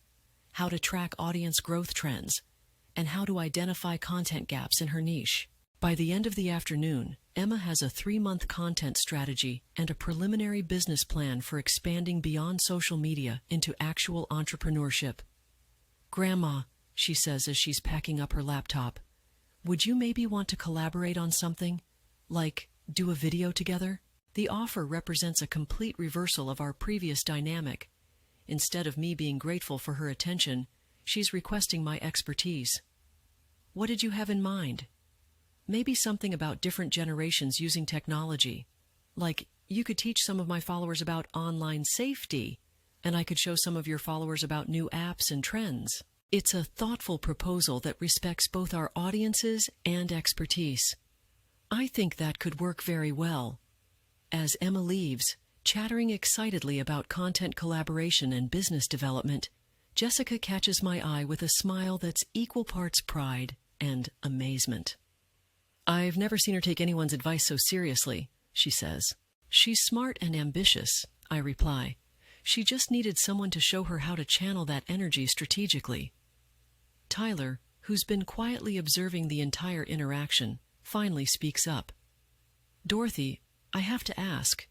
how to track audience growth trends, and how to identify content gaps in her niche. By the end of the afternoon, Emma has a 3-month content strategy and a preliminary business plan for expanding beyond social media into actual entrepreneurship. "Grandma," she says as she's packing up her laptop, "would you maybe want to collaborate on something? Like, do a video together?" The offer represents a complete reversal of our previous dynamic. Instead of me being grateful for her attention, she's requesting my expertise. "What did you have in mind?" "Maybe something about different generations using technology. Like, you could teach some of my followers about online safety, and I could show some of your followers about new apps and trends." It's a thoughtful proposal that respects both our audiences and expertise. I think that could work very well. As Emma leaves, chattering excitedly about content collaboration and business development, Jessica catches my eye with a smile that's equal parts pride and amazement. "I've never seen her take anyone's advice so seriously," she says. "She's smart and ambitious," I reply. "She just needed someone to show her how to channel that energy strategically." Tyler, who's been quietly observing the entire interaction, finally speaks up. "Dorothy, I have to ask,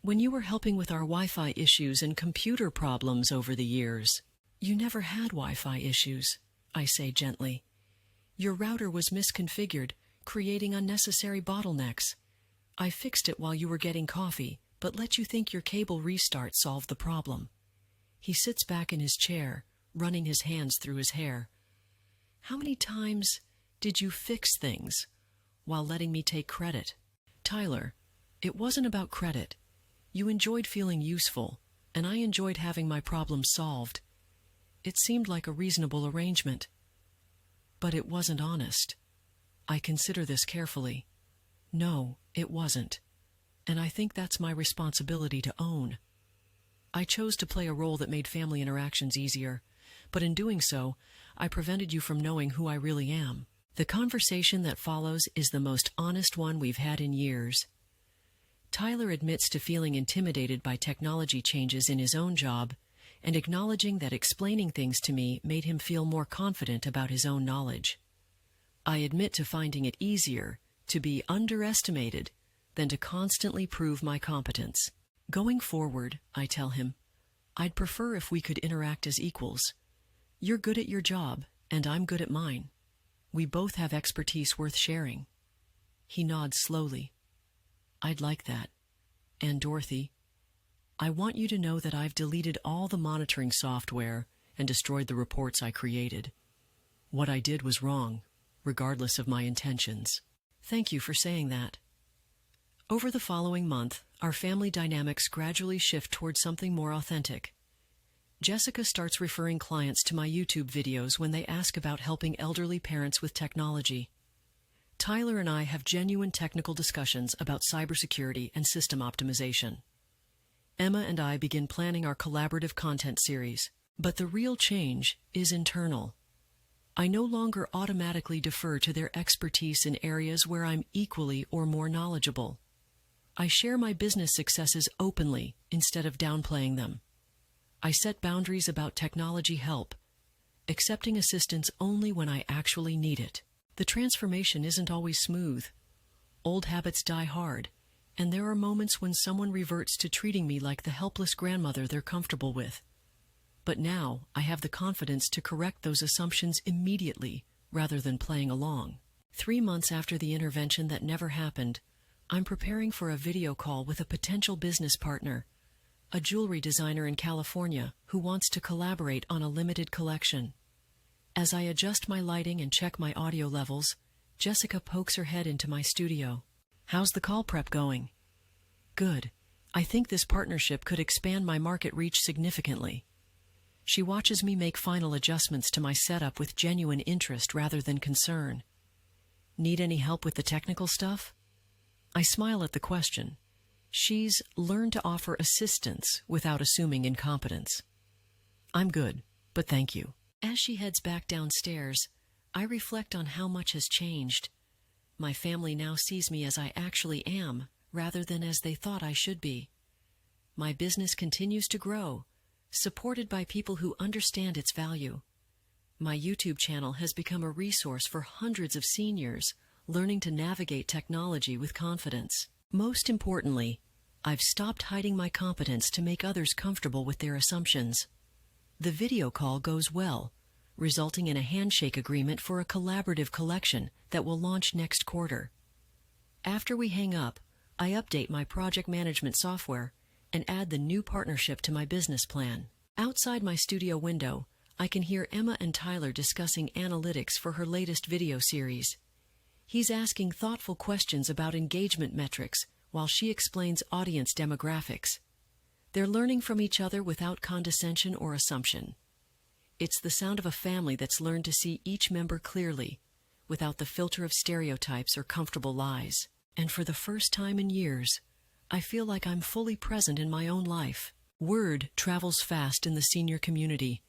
when you were helping with our Wi-Fi issues and computer problems over the years—" "You never had Wi-Fi issues," I say gently. "Your router was misconfigured, creating unnecessary bottlenecks. I fixed it while you were getting coffee, but let you think your cable restart solved the problem." He sits back in his chair, running his hands through his hair. "How many times did you fix things while letting me take credit?" "Tyler, it wasn't about credit. You enjoyed feeling useful, and I enjoyed having my problems solved. It seemed like a reasonable arrangement. But it wasn't honest. I consider this carefully. No, it wasn't. And I think that's my responsibility to own. I chose to play a role that made family interactions easier, but in doing so, I prevented you from knowing who I really am." The conversation that follows is the most honest one we've had in years. Tyler admits to feeling intimidated by technology changes in his own job and acknowledging that explaining things to me made him feel more confident about his own knowledge. I admit to finding it easier to be underestimated than to constantly prove my competence. "Going forward," I tell him, "I'd prefer if we could interact as equals. You're good at your job, and I'm good at mine. We both have expertise worth sharing." He nods slowly. "I'd like that. And Dorothy, I want you to know that I've deleted all the monitoring software and destroyed the reports I created. What I did was wrong, regardless of my intentions." "Thank you for saying that." Over the following month, our family dynamics gradually shift towards something more authentic. Jessica starts referring clients to my YouTube videos when they ask about helping elderly parents with technology. Tyler and I have genuine technical discussions about cybersecurity and system optimization. Emma and I begin planning our collaborative content series, but the real change is internal. I no longer automatically defer to their expertise in areas where I'm equally or more knowledgeable. I share my business successes openly instead of downplaying them. I set boundaries about technology help, accepting assistance only when I actually need it. The transformation isn't always smooth. Old habits die hard, and there are moments when someone reverts to treating me like the helpless grandmother they're comfortable with. But now I have the confidence to correct those assumptions immediately rather than playing along. 3 months after the intervention that never happened, I'm preparing for a video call with a potential business partner, a jewelry designer in California who wants to collaborate on a limited collection. As I adjust my lighting and check my audio levels, Jessica pokes her head into my studio. "How's the call prep going?" "Good. I think this partnership could expand my market reach significantly." She watches me make final adjustments to my setup with genuine interest rather than concern. "Need any help with the technical stuff?" I smile at the question. She's learned to offer assistance without assuming incompetence. "I'm good, but thank you." As she heads back downstairs, I reflect on how much has changed. My family now sees me as I actually am, rather than as they thought I should be. My business continues to grow, supported by people who understand its value. My YouTube channel has become a resource for hundreds of seniors learning to navigate technology with confidence. Most importantly, I've stopped hiding my competence to make others comfortable with their assumptions. The video call goes well, resulting in a handshake agreement for a collaborative collection that will launch next quarter. After we hang up, I update my project management software and add the new partnership to my business plan. Outside my studio window, I can hear Emma and Tyler discussing analytics for her latest video series. He's asking thoughtful questions about engagement metrics while she explains audience demographics. They're learning from each other without condescension or assumption. It's the sound of a family that's learned to see each member clearly, without the filter of stereotypes or comfortable lies. And for the first time in years, I feel like I'm fully present in my own life. Word travels fast in the senior community,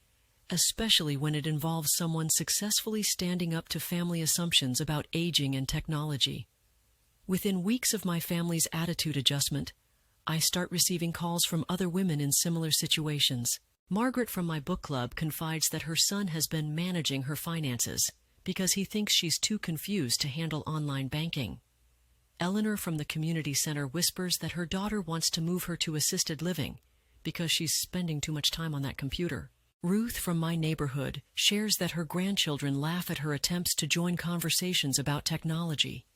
especially when it involves someone successfully standing up to family assumptions about aging and technology. Within weeks of my family's attitude adjustment, I start receiving calls from other women in similar situations. Margaret from my book club confides that her son has been managing her finances because he thinks she's too confused to handle online banking. Eleanor from the community center whispers that her daughter wants to move her to assisted living because she's spending too much time on that computer. Ruth from my neighborhood shares that her grandchildren laugh at her attempts to join conversations about technology.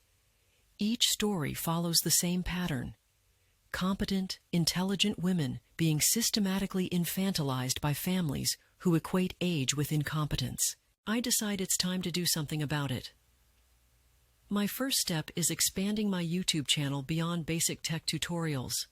Each story follows the same pattern. Competent, intelligent women being systematically infantilized by families who equate age with incompetence. I decide it's time to do something about it. My first step is expanding my YouTube channel beyond basic tech tutorials.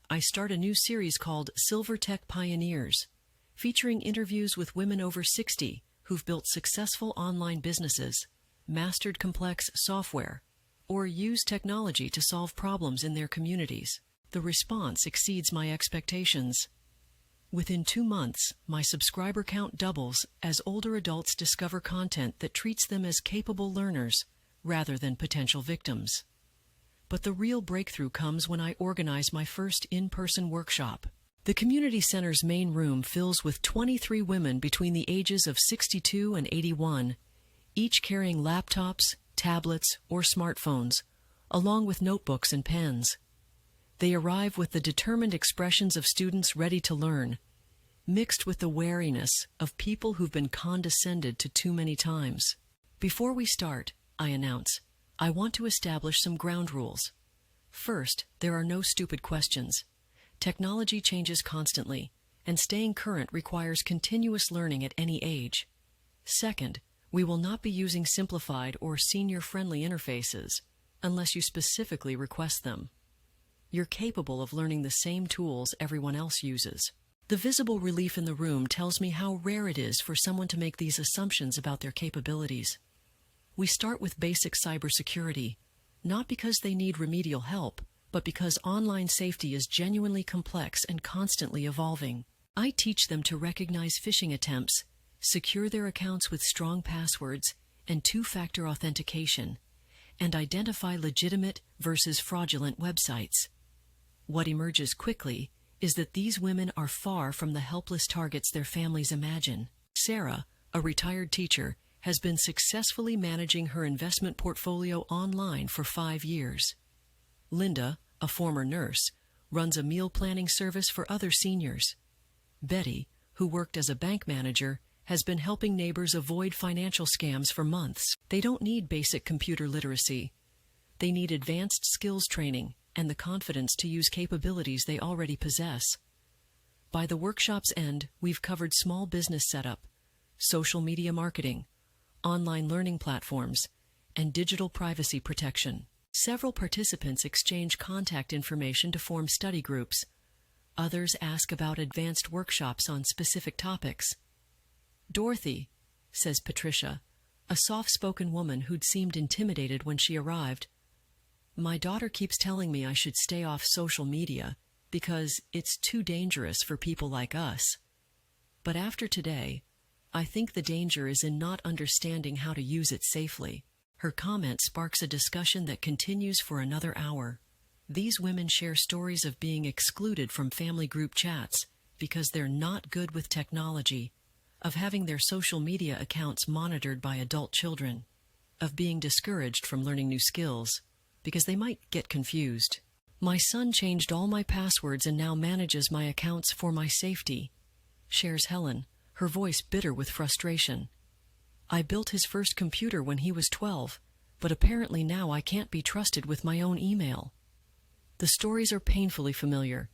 I start a new series called Silver Tech Pioneers, featuring interviews with women over 60 who've built successful online businesses, mastered complex software, or used technology to solve problems in their communities. The response exceeds my expectations. Within 2 months, my subscriber count doubles as older adults discover content that treats them as capable learners rather than potential victims. But the real breakthrough comes when I organize my first in-person workshop. The community center's main room fills with 23 women between the ages of 62 and 81, each carrying laptops, tablets, or smartphones, along with notebooks and pens. They arrive with the determined expressions of students ready to learn, mixed with the wariness of people who've been condescended to too many times. Before we start, I announce, I want to establish some ground rules. First, there are no stupid questions. Technology changes constantly, and staying current requires continuous learning at any age. Second, we will not be using simplified or senior-friendly interfaces, unless you specifically request them. You're capable of learning the same tools everyone else uses. The visible relief in the room tells me how rare it is for someone to make these assumptions about their capabilities. We start with basic cybersecurity, not because they need remedial help, but because online safety is genuinely complex and constantly evolving. I teach them to recognize phishing attempts, secure their accounts with strong passwords and two-factor authentication, and identify legitimate versus fraudulent websites. What emerges quickly is that these women are far from the helpless targets their families imagine. Sarah, a retired teacher, has been successfully managing her investment portfolio online for 5 years. Linda, a former nurse, runs a meal planning service for other seniors. Betty, who worked as a bank manager, has been helping neighbors avoid financial scams for months. They don't need basic computer literacy. They need advanced skills training and the confidence to use capabilities they already possess. By the workshop's end, we've covered small business setup, social media marketing, online learning platforms, and digital privacy protection. Several participants exchange contact information to form study groups. Others ask about advanced workshops on specific topics. Dorothy, says Patricia, a soft-spoken woman who'd seemed intimidated when she arrived. My daughter keeps telling me I should stay off social media because it's too dangerous for people like us. But after today, I think the danger is in not understanding how to use it safely. Her comment sparks a discussion that continues for another hour. These women share stories of being excluded from family group chats because they're not good with technology, of having their social media accounts monitored by adult children, of being discouraged from learning new skills because they might get confused. My son changed all my passwords and now manages my accounts for my safety, shares Helen, her voice bitter with frustration. I built his first computer when he was 12, but apparently now I can't be trusted with my own email. The stories are painfully familiar.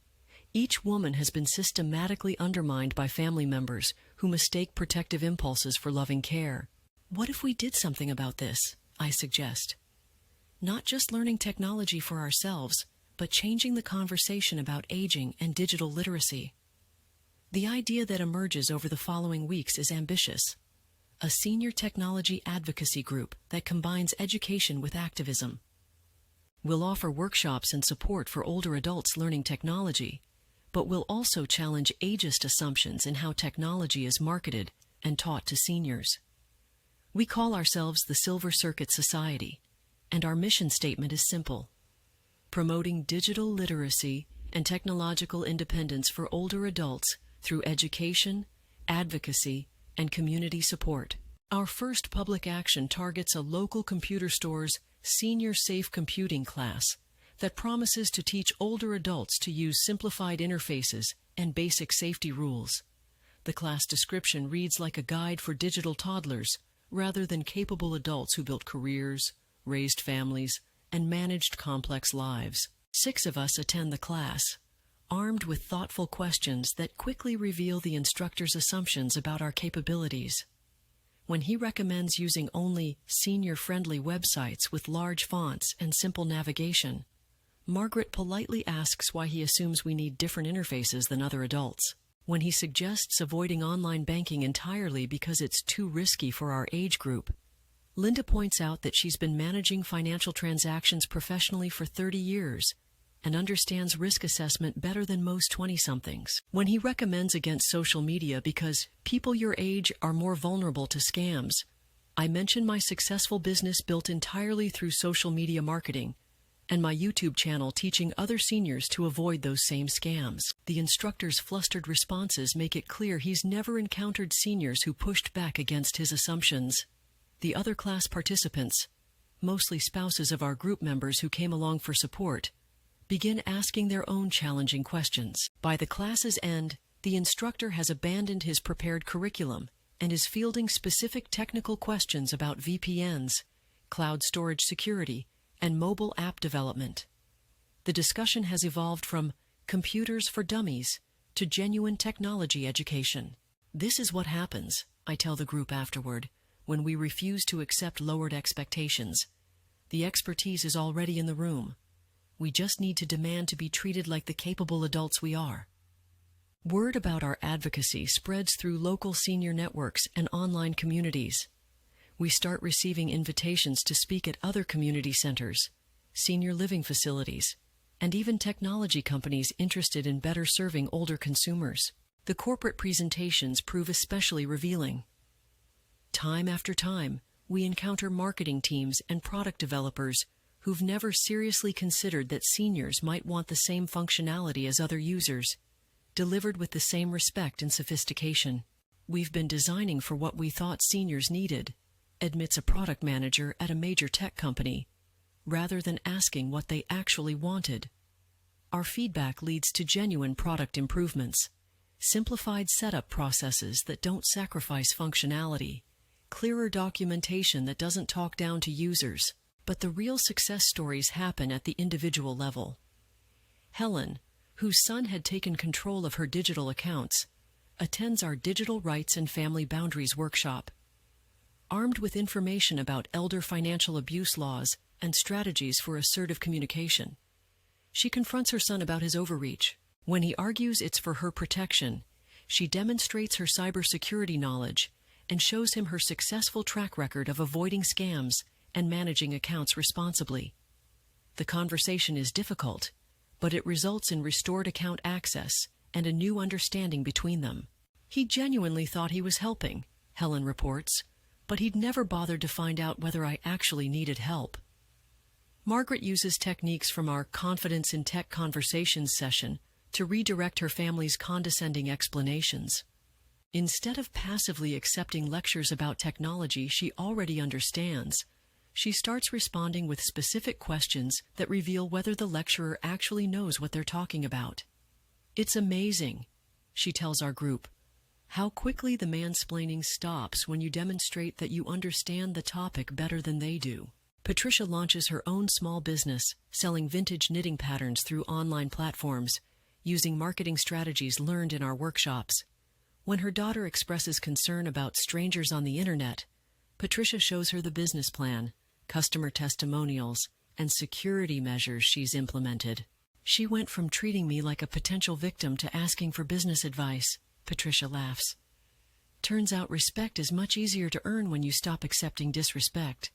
Each woman has been systematically undermined by family members who mistake protective impulses for loving care. What if we did something about this? I suggest. Not just learning technology for ourselves, but changing the conversation about aging and digital literacy. The idea that emerges over the following weeks is ambitious. A senior technology advocacy group that combines education with activism. We'll offer workshops and support for older adults learning technology, but we'll also challenge ageist assumptions in how technology is marketed and taught to seniors. We call ourselves the Silver Circuit Society, and our mission statement is simple: promoting digital literacy and technological independence for older adults through education, advocacy, and community support. Our first public action targets a local computer store's Senior Safe Computing class that promises to teach older adults to use simplified interfaces and basic safety rules. The class description reads like a guide for digital toddlers rather than capable adults who built careers, raised families, and managed complex lives. 6 of us attend the class, armed with thoughtful questions that quickly reveal the instructor's assumptions about our capabilities. When he recommends using only senior-friendly websites with large fonts and simple navigation, Margaret politely asks why he assumes we need different interfaces than other adults. When he suggests avoiding online banking entirely because it's too risky for our age group, Linda points out that she's been managing financial transactions professionally for 30 years and understands risk assessment better than most 20-somethings. When he recommends against social media because people your age are more vulnerable to scams, I mention my successful business built entirely through social media marketing and my YouTube channel teaching other seniors to avoid those same scams. The instructor's flustered responses make it clear he's never encountered seniors who pushed back against his assumptions. The other class participants, mostly spouses of our group members who came along for support, begin asking their own challenging questions. By the class's end, the instructor has abandoned his prepared curriculum and is fielding specific technical questions about VPNs, cloud storage security, and mobile app development. The discussion has evolved from computers for dummies to genuine technology education. This is what happens, I tell the group afterward, when we refuse to accept lowered expectations. The expertise is already in the room. We just need to demand to be treated like the capable adults we are. Word about our advocacy spreads through local senior networks and online communities. We start receiving invitations to speak at other community centers, senior living facilities, and even technology companies interested in better serving older consumers. The corporate presentations prove especially revealing. Time after time, we encounter marketing teams and product developers who've never seriously considered that seniors might want the same functionality as other users, delivered with the same respect and sophistication. We've been designing for what we thought seniors needed, admits a product manager at a major tech company, rather than asking what they actually wanted. Our feedback leads to genuine product improvements, simplified setup processes that don't sacrifice functionality, clearer documentation that doesn't talk down to users. But the real success stories happen at the individual level. Helen, whose son had taken control of her digital accounts, attends our Digital Rights and Family Boundaries workshop. Armed with information about elder financial abuse laws and strategies for assertive communication, she confronts her son about his overreach. When he argues it's for her protection, she demonstrates her cybersecurity knowledge and shows him her successful track record of avoiding scams and managing accounts responsibly. The conversation is difficult, but it results in restored account access and a new understanding between them. He genuinely thought he was helping, Helen reports, but he'd never bothered to find out whether I actually needed help. Margaret uses techniques from our Confidence in Tech Conversations session to redirect her family's condescending explanations. Instead of passively accepting lectures about technology she already understands, she starts responding with specific questions that reveal whether the lecturer actually knows what they're talking about. It's amazing, she tells our group, how quickly the mansplaining stops when you demonstrate that you understand the topic better than they do. Patricia launches her own small business, selling vintage knitting patterns through online platforms, using marketing strategies learned in our workshops. When her daughter expresses concern about strangers on the internet, Patricia shows her the business plan, customer testimonials, and security measures she's implemented. She went from treating me like a potential victim to asking for business advice, Patricia laughs. Turns out respect is much easier to earn when you stop accepting disrespect.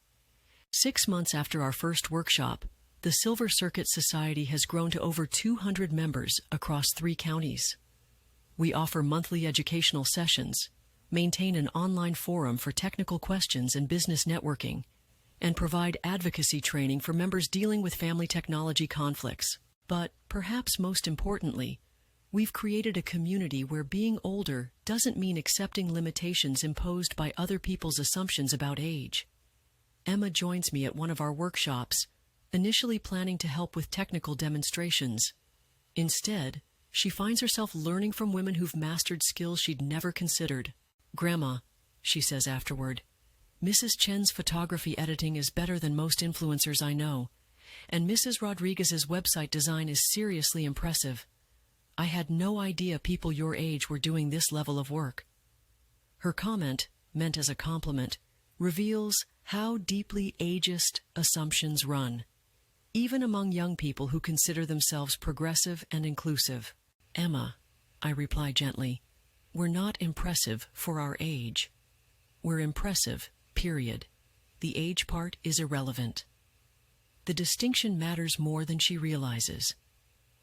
6 months after our first workshop, the Silver Circuit Society has grown to over 200 members across 3 counties. We offer monthly educational sessions, maintain an online forum for technical questions and business networking, and provide advocacy training for members dealing with family technology conflicts. But, perhaps most importantly, we've created a community where being older doesn't mean accepting limitations imposed by other people's assumptions about age. Emma joins me at one of our workshops, initially planning to help with technical demonstrations. Instead, she finds herself learning from women who've mastered skills she'd never considered. "Grandma," she says afterward, "Mrs. Chen's photography editing is better than most influencers I know, and Mrs. Rodriguez's website design is seriously impressive. I had no idea people your age were doing this level of work." Her comment, meant as a compliment, reveals how deeply ageist assumptions run, even among young people who consider themselves progressive and inclusive. "Emma," I reply gently, "we're not impressive for our age. We're impressive, period. The age part is irrelevant." The distinction matters more than she realizes.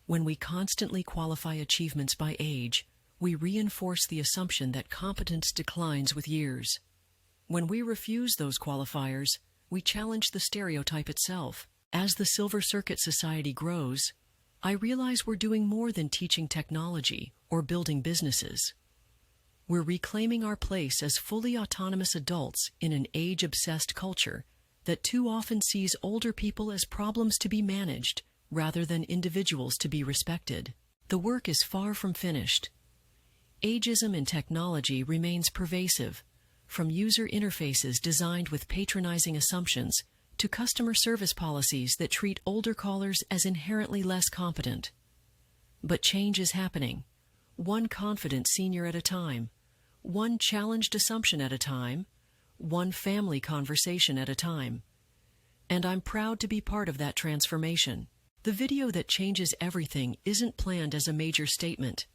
When we constantly qualify achievements by age, we reinforce the assumption that competence declines with years. When we refuse those qualifiers, we challenge the stereotype itself. As the Silver Circuit Society grows, I realize we're doing more than teaching technology or building businesses. We're reclaiming our place as fully autonomous adults in an age-obsessed culture that too often sees older people as problems to be managed rather than individuals to be respected. The work is far from finished. Ageism in technology remains pervasive, from user interfaces designed with patronizing assumptions to customer service policies that treat older callers as inherently less competent. But change is happening, one confident senior at a time, one challenged assumption at a time, one family conversation at a time. And I'm proud to be part of that transformation. The video that changes everything isn't planned as a major statement.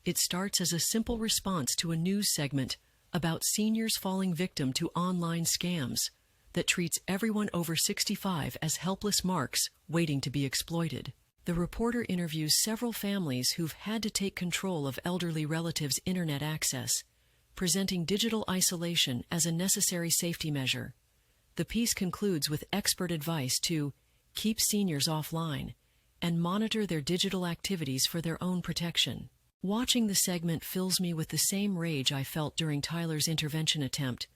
It starts as a simple response to a news segment about seniors falling victim to online scams that treats everyone over 65 as helpless marks waiting to be exploited. The reporter interviews several families who've had to take control of elderly relatives' internet access, presenting digital isolation as a necessary safety measure. The piece concludes with expert advice to keep seniors offline and monitor their digital activities for their own protection. Watching the segment fills me with the same rage I felt during Tyler's intervention attempt,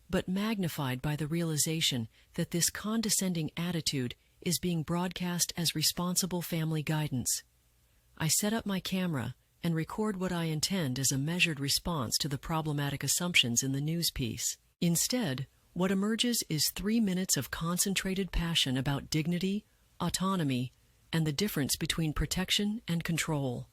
but magnified by the realization that this condescending attitude is being broadcast as responsible family guidance. I set up my camera and record what I intend as a measured response to the problematic assumptions in the news piece. Instead, what emerges is 3 minutes of concentrated passion about dignity, autonomy, and the difference between protection and control.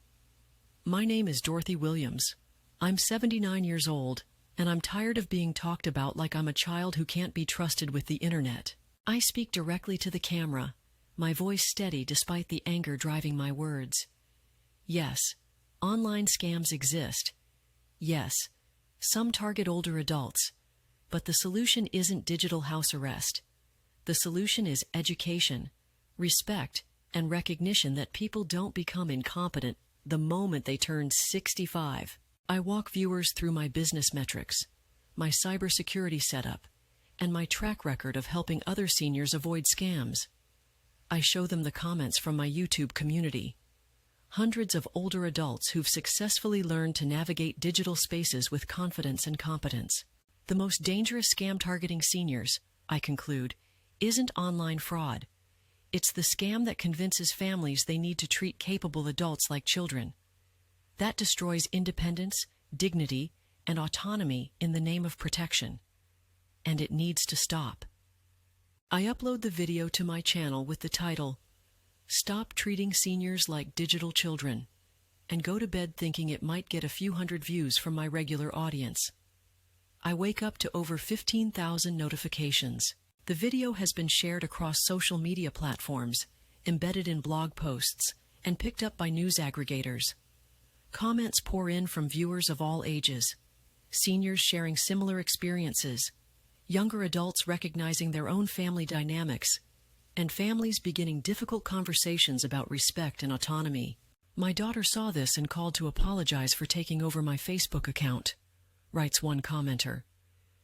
My name is Dorothy Williams. I'm 79 years old, and I'm tired of being talked about like I'm a child who can't be trusted with the internet. I speak directly to the camera, my voice steady despite the anger driving my words. Yes, online scams exist. Yes, some target older adults. But the solution isn't digital house arrest. The solution is education, respect, and recognition that people don't become incompetent the moment they turn 65. I walk viewers through my business metrics, my cybersecurity setup, and my track record of helping other seniors avoid scams. I show them the comments from my YouTube community. Hundreds of older adults who've successfully learned to navigate digital spaces with confidence and competence. The most dangerous scam targeting seniors, I conclude, isn't online fraud. It's the scam that convinces families they need to treat capable adults like children. That destroys independence, dignity, and autonomy in the name of protection. And it needs to stop. I upload the video to my channel with the title, "Stop Treating Seniors Like Digital Children," and go to bed thinking it might get a few hundred views from my regular audience. I wake up to over 15,000 notifications. The video has been shared across social media platforms, embedded in blog posts, and picked up by news aggregators. Comments pour in from viewers of all ages, seniors sharing similar experiences, younger adults recognizing their own family dynamics, and families beginning difficult conversations about respect and autonomy. My daughter saw this and called to apologize for taking over my Facebook account, writes one commenter.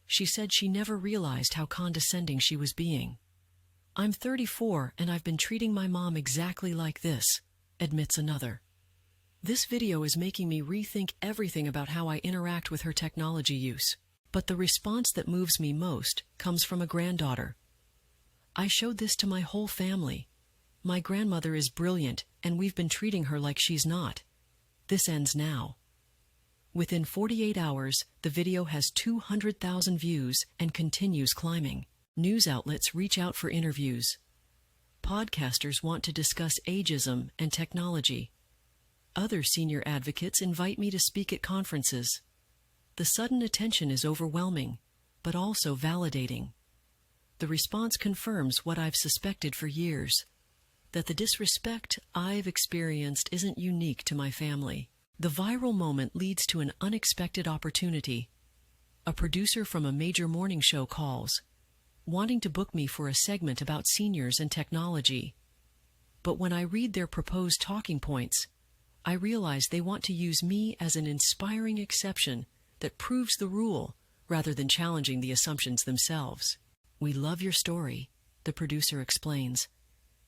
She said she never realized how condescending she was being. I'm 34 and I've been treating my mom exactly like this, admits another. This video is making me rethink everything about how I interact with her technology use. But the response that moves me most comes from a granddaughter. I showed this to my whole family. My grandmother is brilliant and we've been treating her like she's not. This ends now. Within 48 hours, the video has 200,000 views and continues climbing. News outlets reach out for interviews. Podcasters want to discuss ageism and technology. Other senior advocates invite me to speak at conferences. The sudden attention is overwhelming, but also validating. The response confirms what I've suspected for years, that the disrespect I've experienced isn't unique to my family. The viral moment leads to an unexpected opportunity. A producer from a major morning show calls, wanting to book me for a segment about seniors and technology. But when I read their proposed talking points, I realize they want to use me as an inspiring exception that proves the rule rather than challenging the assumptions themselves. "We love your story," the producer explains.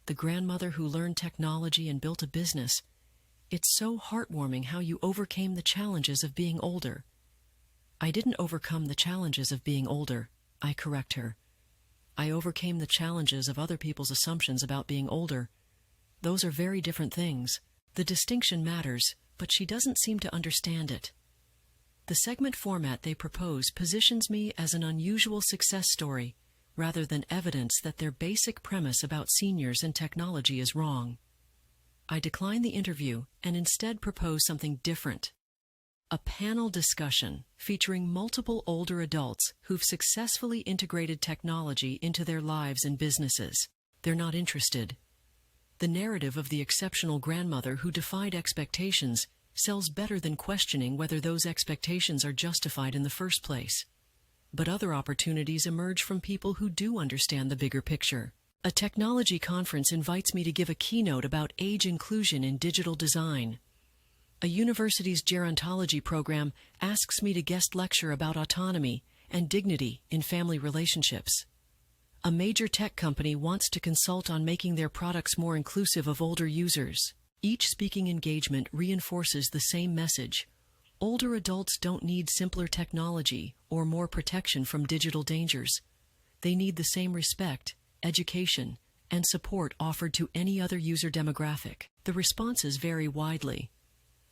"The grandmother who learned technology and built a business. It's so heartwarming how you overcame the challenges of being older." "I didn't overcome the challenges of being older," I correct her. "I overcame the challenges of other people's assumptions about being older. Those are very different things. The distinction matters, but she doesn't seem to understand it." The segment format they propose positions me as an unusual success story, rather than evidence that their basic premise about seniors and technology is wrong. I decline the interview and instead propose something different. A panel discussion featuring multiple older adults who've successfully integrated technology into their lives and businesses. They're not interested. The narrative of the exceptional grandmother who defied expectations sells better than questioning whether those expectations are justified in the first place. But other opportunities emerge from people who do understand the bigger picture. A technology conference invites me to give a keynote about age inclusion in digital design. A university's gerontology program asks me to guest lecture about autonomy and dignity in family relationships. A major tech company wants to consult on making their products more inclusive of older users. Each speaking engagement reinforces the same message. Older adults don't need simpler technology or more protection from digital dangers. They need the same respect, education, and support offered to any other user demographic. The responses vary widely.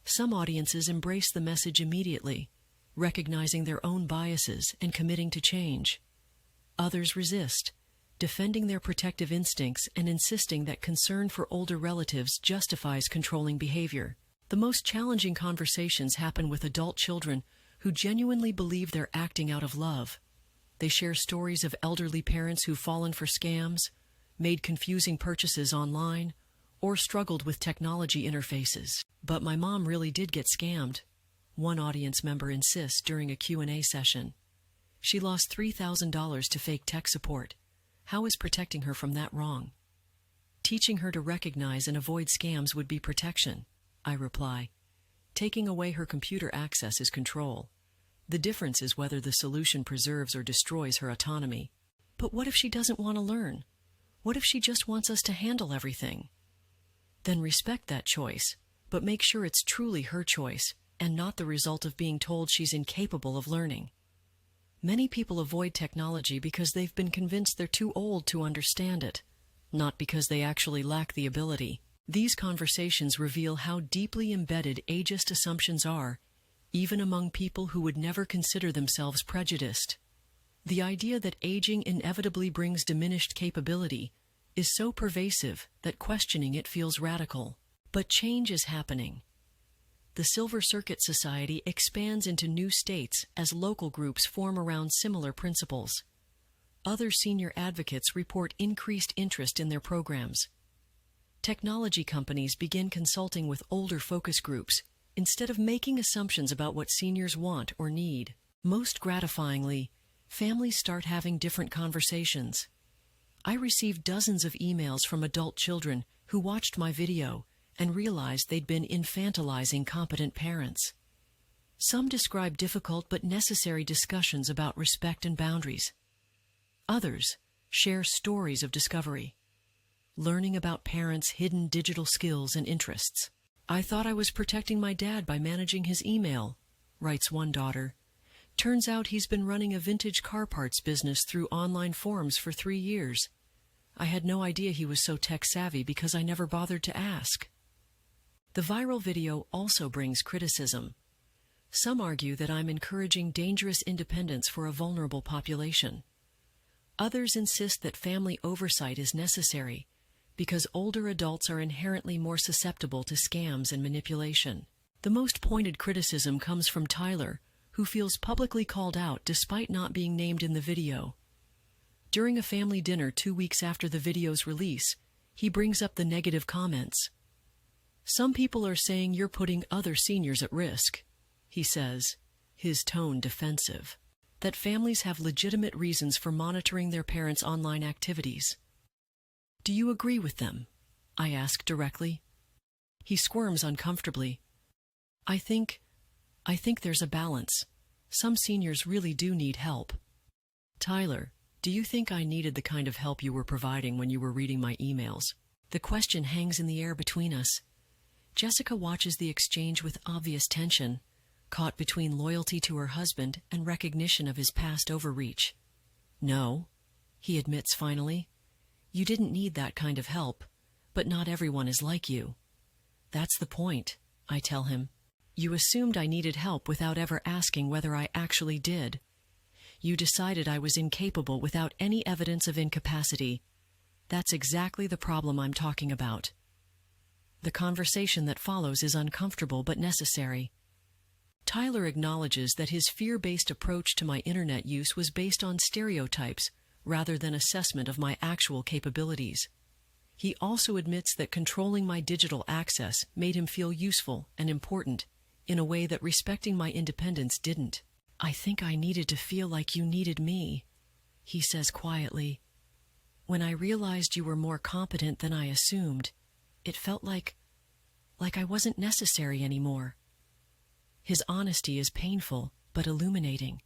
Some audiences embrace the message immediately, recognizing their own biases and committing to change. Others resist, defending their protective instincts and insisting that concern for older relatives justifies controlling behavior. The most challenging conversations happen with adult children who genuinely believe they're acting out of love. They share stories of elderly parents who've fallen for scams, made confusing purchases online, or struggled with technology interfaces. But my mom really did get scammed, one audience member insists during a Q&A session. She lost $3,000 to fake tech support. How is protecting her from that wrong? Teaching her to recognize and avoid scams would be protection, I reply. Taking away her computer access is control. The difference is whether the solution preserves or destroys her autonomy. But what if she doesn't want to learn? What if she just wants us to handle everything? Then respect that choice, but make sure it's truly her choice and not the result of being told she's incapable of learning. Many people avoid technology because they've been convinced they're too old to understand it, not because they actually lack the ability. These conversations reveal how deeply embedded ageist assumptions are, even among people who would never consider themselves prejudiced. The idea that aging inevitably brings diminished capability is so pervasive that questioning it feels radical. But change is happening. The Silver Circuit Society expands into new states as local groups form around similar principles. Other senior advocates report increased interest in their programs. Technology companies begin consulting with older focus groups instead of making assumptions about what seniors want or need. Most gratifyingly, families start having different conversations. I received dozens of emails from adult children who watched my video and realized they'd been infantilizing competent parents. Some describe difficult but necessary discussions about respect and boundaries. Others share stories of discovery, learning about parents' hidden digital skills and interests. I thought I was protecting my dad by managing his email, writes one daughter. Turns out he's been running a vintage car parts business through online forums for 3 years. I had no idea he was so tech-savvy because I never bothered to ask. The viral video also brings criticism. Some argue that I'm encouraging dangerous independence for a vulnerable population. Others insist that family oversight is necessary because older adults are inherently more susceptible to scams and manipulation. The most pointed criticism comes from Tyler, who feels publicly called out despite not being named in the video. During a family dinner 2 weeks after the video's release, he brings up the negative comments. Some people are saying you're putting other seniors at risk, he says, his tone defensive. That families have legitimate reasons for monitoring their parents' online activities. Do you agree with them? I ask directly. He squirms uncomfortably. I think there's a balance. Some seniors really do need help. Tyler, do you think I needed the kind of help you were providing when you were reading my emails? The question hangs in the air between us. Jessica watches the exchange with obvious tension, caught between loyalty to her husband and recognition of his past overreach. No, he admits finally. You didn't need that kind of help, but not everyone is like you. That's the point, I tell him. You assumed I needed help without ever asking whether I actually did. You decided I was incapable without any evidence of incapacity. That's exactly the problem I'm talking about. The conversation that follows is uncomfortable but necessary. Tyler acknowledges that his fear-based approach to my internet use was based on stereotypes rather than assessment of my actual capabilities. He also admits that controlling my digital access made him feel useful and important in a way that respecting my independence didn't. "I think I needed to feel like you needed me," he says quietly. "When I realized you were more competent than I assumed, it felt like I wasn't necessary anymore." His honesty is painful but illuminating.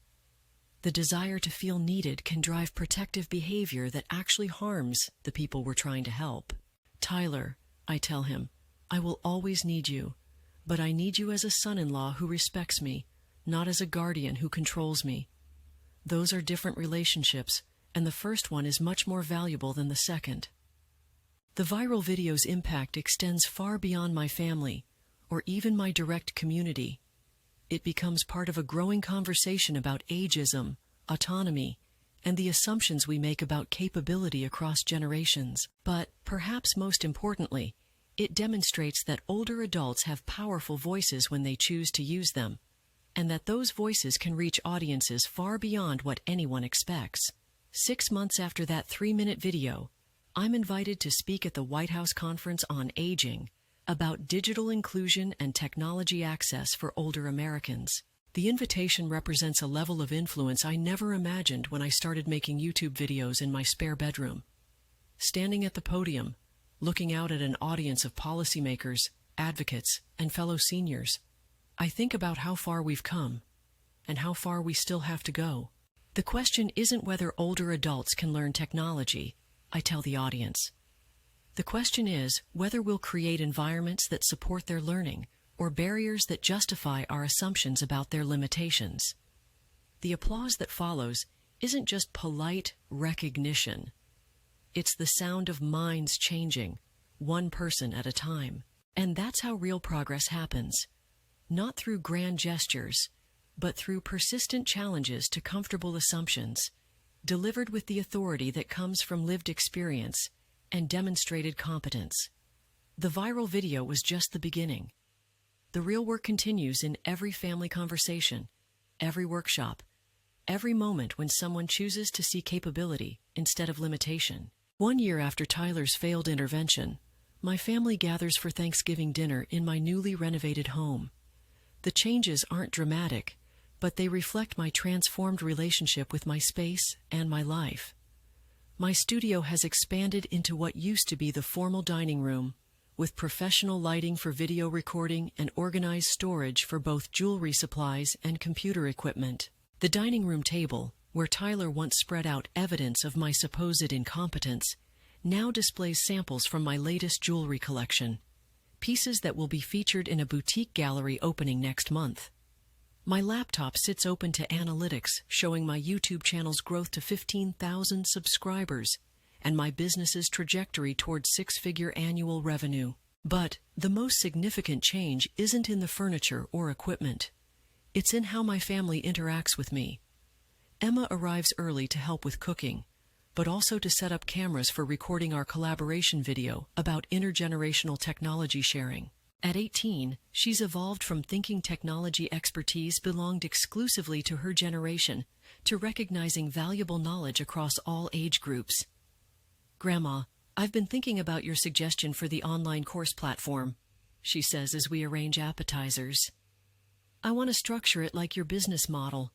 The desire to feel needed can drive protective behavior that actually harms the people we're trying to help. "Tyler," I tell him, "I will always need you, but I need you as a son-in-law who respects me, not as a guardian who controls me. Those are different relationships, and the first one is much more valuable than the second." The viral video's impact extends far beyond my family, or even my direct community. It becomes part of a growing conversation about ageism, autonomy, and the assumptions we make about capability across generations. But, perhaps most importantly, it demonstrates that older adults have powerful voices when they choose to use them, and that those voices can reach audiences far beyond what anyone expects. 6 months after that 3-minute video, I'm invited to speak at the White House Conference on Aging about digital inclusion and technology access for older Americans. The invitation represents a level of influence I never imagined when I started making YouTube videos in my spare bedroom. Standing at the podium, looking out at an audience of policymakers, advocates, and fellow seniors, I think about how far we've come and how far we still have to go. The question isn't whether older adults can learn technology, I tell the audience. The question is whether we'll create environments that support their learning or barriers that justify our assumptions about their limitations. The applause that follows isn't just polite recognition. It's the sound of minds changing, one person at a time. And that's how real progress happens. Not through grand gestures, but through persistent challenges to comfortable assumptions, delivered with the authority that comes from lived experience and demonstrated competence. The viral video was just the beginning. The real work continues in every family conversation, every workshop, every moment when someone chooses to see capability instead of limitation. 1 year after Tyler's failed intervention, my family gathers for Thanksgiving dinner in my newly renovated home. The changes aren't dramatic, but they reflect my transformed relationship with my space and my life. My studio has expanded into what used to be the formal dining room, with professional lighting for video recording and organized storage for both jewelry supplies and computer equipment. The dining room table, where Tyler once spread out evidence of my supposed incompetence, now displays samples from my latest jewelry collection, pieces that will be featured in a boutique gallery opening next month. My laptop sits open to analytics showing my YouTube channel's growth to 15,000 subscribers and my business's trajectory towards 6-figure annual revenue. But the most significant change isn't in the furniture or equipment. It's in how my family interacts with me. Emma arrives early to help with cooking, but also to set up cameras for recording our collaboration video about intergenerational technology sharing. At 18, she's evolved from thinking technology expertise belonged exclusively to her generation to recognizing valuable knowledge across all age groups. "Grandma, I've been thinking about your suggestion for the online course platform," she says as we arrange appetizers. "I want to structure it like your business model,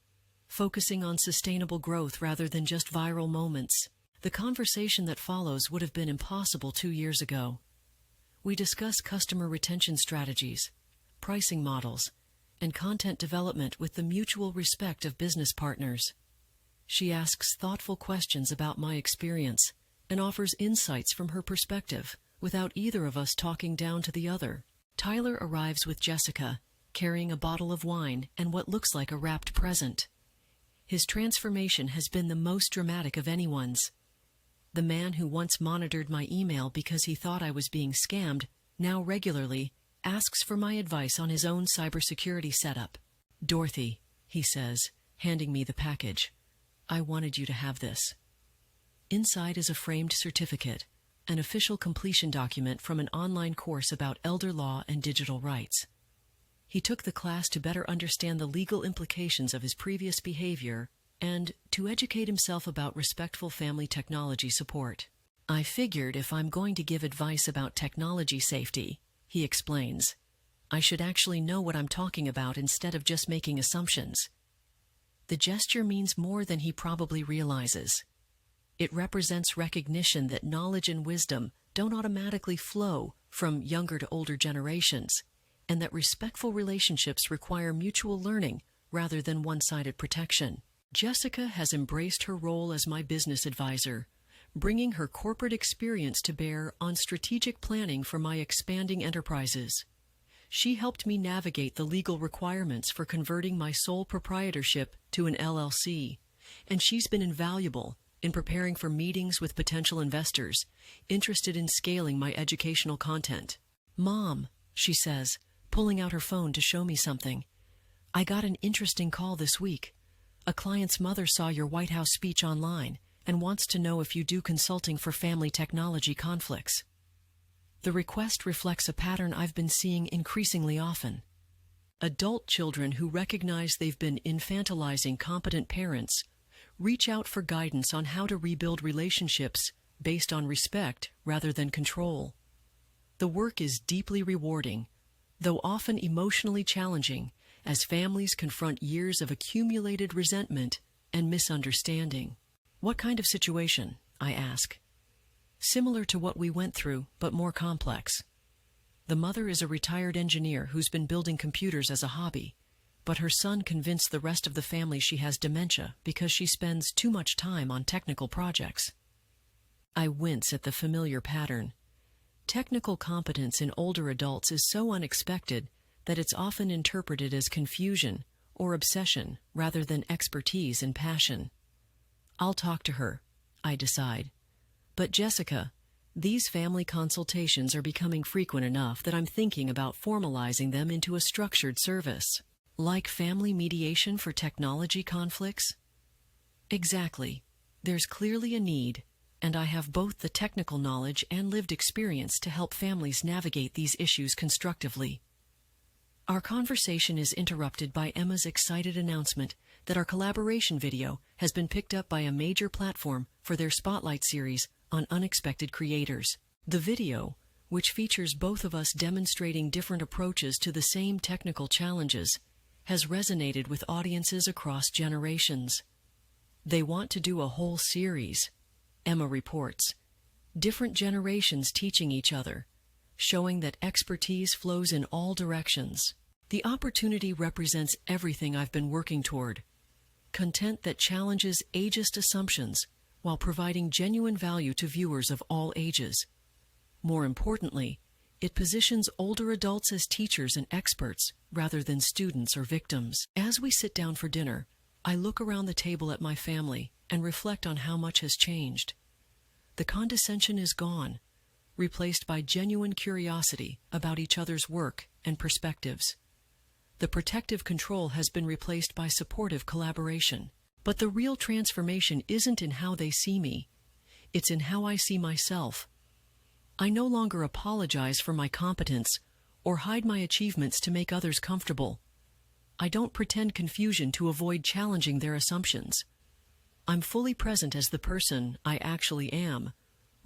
focusing on sustainable growth rather than just viral moments." The conversation that follows would have been impossible 2 years ago. We discuss customer retention strategies, pricing models, and content development with the mutual respect of business partners. She asks thoughtful questions about my experience and offers insights from her perspective without either of us talking down to the other. Tyler arrives with Jessica, carrying a bottle of wine and what looks like a wrapped present. His transformation has been the most dramatic of anyone's. The man who once monitored my email because he thought I was being scammed now regularly asks for my advice on his own cybersecurity setup. "Dorothy," he says, handing me the package, "I wanted you to have this." Inside is a framed certificate, an official completion document from an online course about elder law and digital rights. He took the class to better understand the legal implications of his previous behavior and to educate himself about respectful family technology support. I figured if I'm going to give advice about technology safety, he explains, I should actually know what I'm talking about instead of just making assumptions. The gesture means more than he probably realizes. It represents recognition that knowledge and wisdom don't automatically flow from younger to older generations, and that respectful relationships require mutual learning rather than one-sided protection. Jessica has embraced her role as my business advisor, bringing her corporate experience to bear on strategic planning for my expanding enterprises. She helped me navigate the legal requirements for converting my sole proprietorship to an LLC, and she's been invaluable in preparing for meetings with potential investors interested in scaling my educational content. Mom, she says, pulling out her phone to show me something, I got an interesting call this week. A client's mother saw your White House speech online and wants to know if you do consulting for family technology conflicts. The request reflects a pattern I've been seeing increasingly often. Adult children who recognize they've been infantilizing competent parents reach out for guidance on how to rebuild relationships based on respect rather than control. The work is deeply rewarding, though often emotionally challenging, as families confront years of accumulated resentment and misunderstanding. What kind of situation? I ask. Similar to what we went through, but more complex. The mother is a retired engineer who's been building computers as a hobby, but her son convinced the rest of the family she has dementia because she spends too much time on technical projects. I wince at the familiar pattern. Technical competence in older adults is so unexpected that it's often interpreted as confusion or obsession rather than expertise and passion. I'll talk to her, I decide. But Jessica, these family consultations are becoming frequent enough that I'm thinking about formalizing them into a structured service. Like family mediation for technology conflicts? Exactly. There's clearly a need, and I have both the technical knowledge and lived experience to help families navigate these issues constructively. Our conversation is interrupted by Emma's excited announcement that our collaboration video has been picked up by a major platform for their Spotlight series on unexpected creators. The video, which features both of us demonstrating different approaches to the same technical challenges, has resonated with audiences across generations. They want to do a whole series, Emma reports, different generations teaching each other, showing that expertise flows in all directions. The opportunity represents everything I've been working toward. Content that challenges ageist assumptions while providing genuine value to viewers of all ages. More importantly, it positions older adults as teachers and experts rather than students or victims. As we sit down for dinner, I look around the table at my family and reflect on how much has changed. The condescension is gone, replaced by genuine curiosity about each other's work and perspectives. The protective control has been replaced by supportive collaboration. But the real transformation isn't in how they see me. It's in how I see myself. I no longer apologize for my competence or hide my achievements to make others comfortable. I don't pretend confusion to avoid challenging their assumptions. I'm fully present as the person I actually am,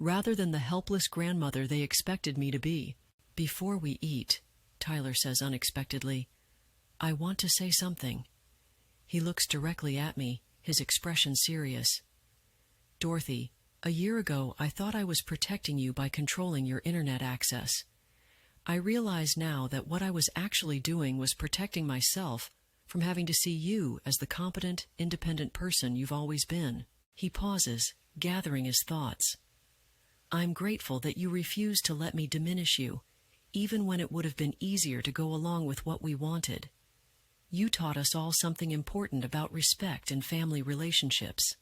rather than the helpless grandmother they expected me to be. Before we eat, Tyler says unexpectedly, I want to say something. He looks directly at me, his expression serious. Dorothy, a year ago I thought I was protecting you by controlling your internet access. I realize now that what I was actually doing was protecting myself from having to see you as the competent, independent person you've always been. He pauses, gathering his thoughts. I'm grateful that you refused to let me diminish you, even when it would have been easier to go along with what we wanted. You taught us all something important about respect and family relationships.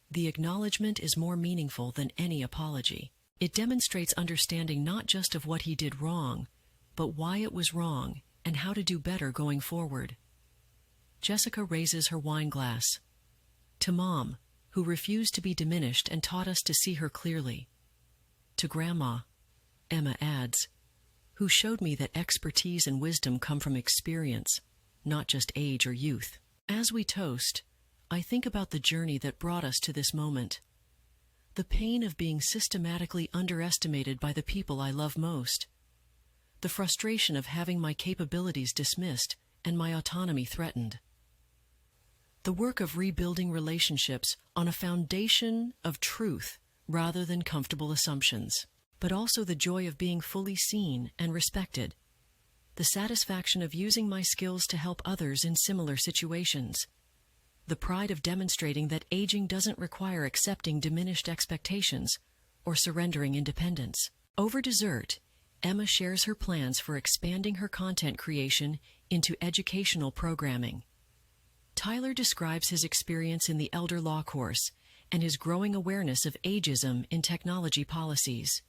The acknowledgement is more meaningful than any apology. It demonstrates understanding not just of what he did wrong, but why it was wrong and how to do better going forward. Jessica raises her wine glass. To Mom, who refused to be diminished and taught us to see her clearly. To Grandma, Emma adds, who showed me that expertise and wisdom come from experience, not just age or youth. As we toast, I think about the journey that brought us to this moment. The pain of being systematically underestimated by the people I love most. The frustration of having my capabilities dismissed and my autonomy threatened. The work of rebuilding relationships on a foundation of truth rather than comfortable assumptions, but also the joy of being fully seen and respected. The satisfaction of using my skills to help others in similar situations. The pride of demonstrating that aging doesn't require accepting diminished expectations or surrendering independence. Over dessert, Emma shares her plans for expanding her content creation into educational programming. Tyler describes his experience in the elder law course and his growing awareness of ageism in technology policies.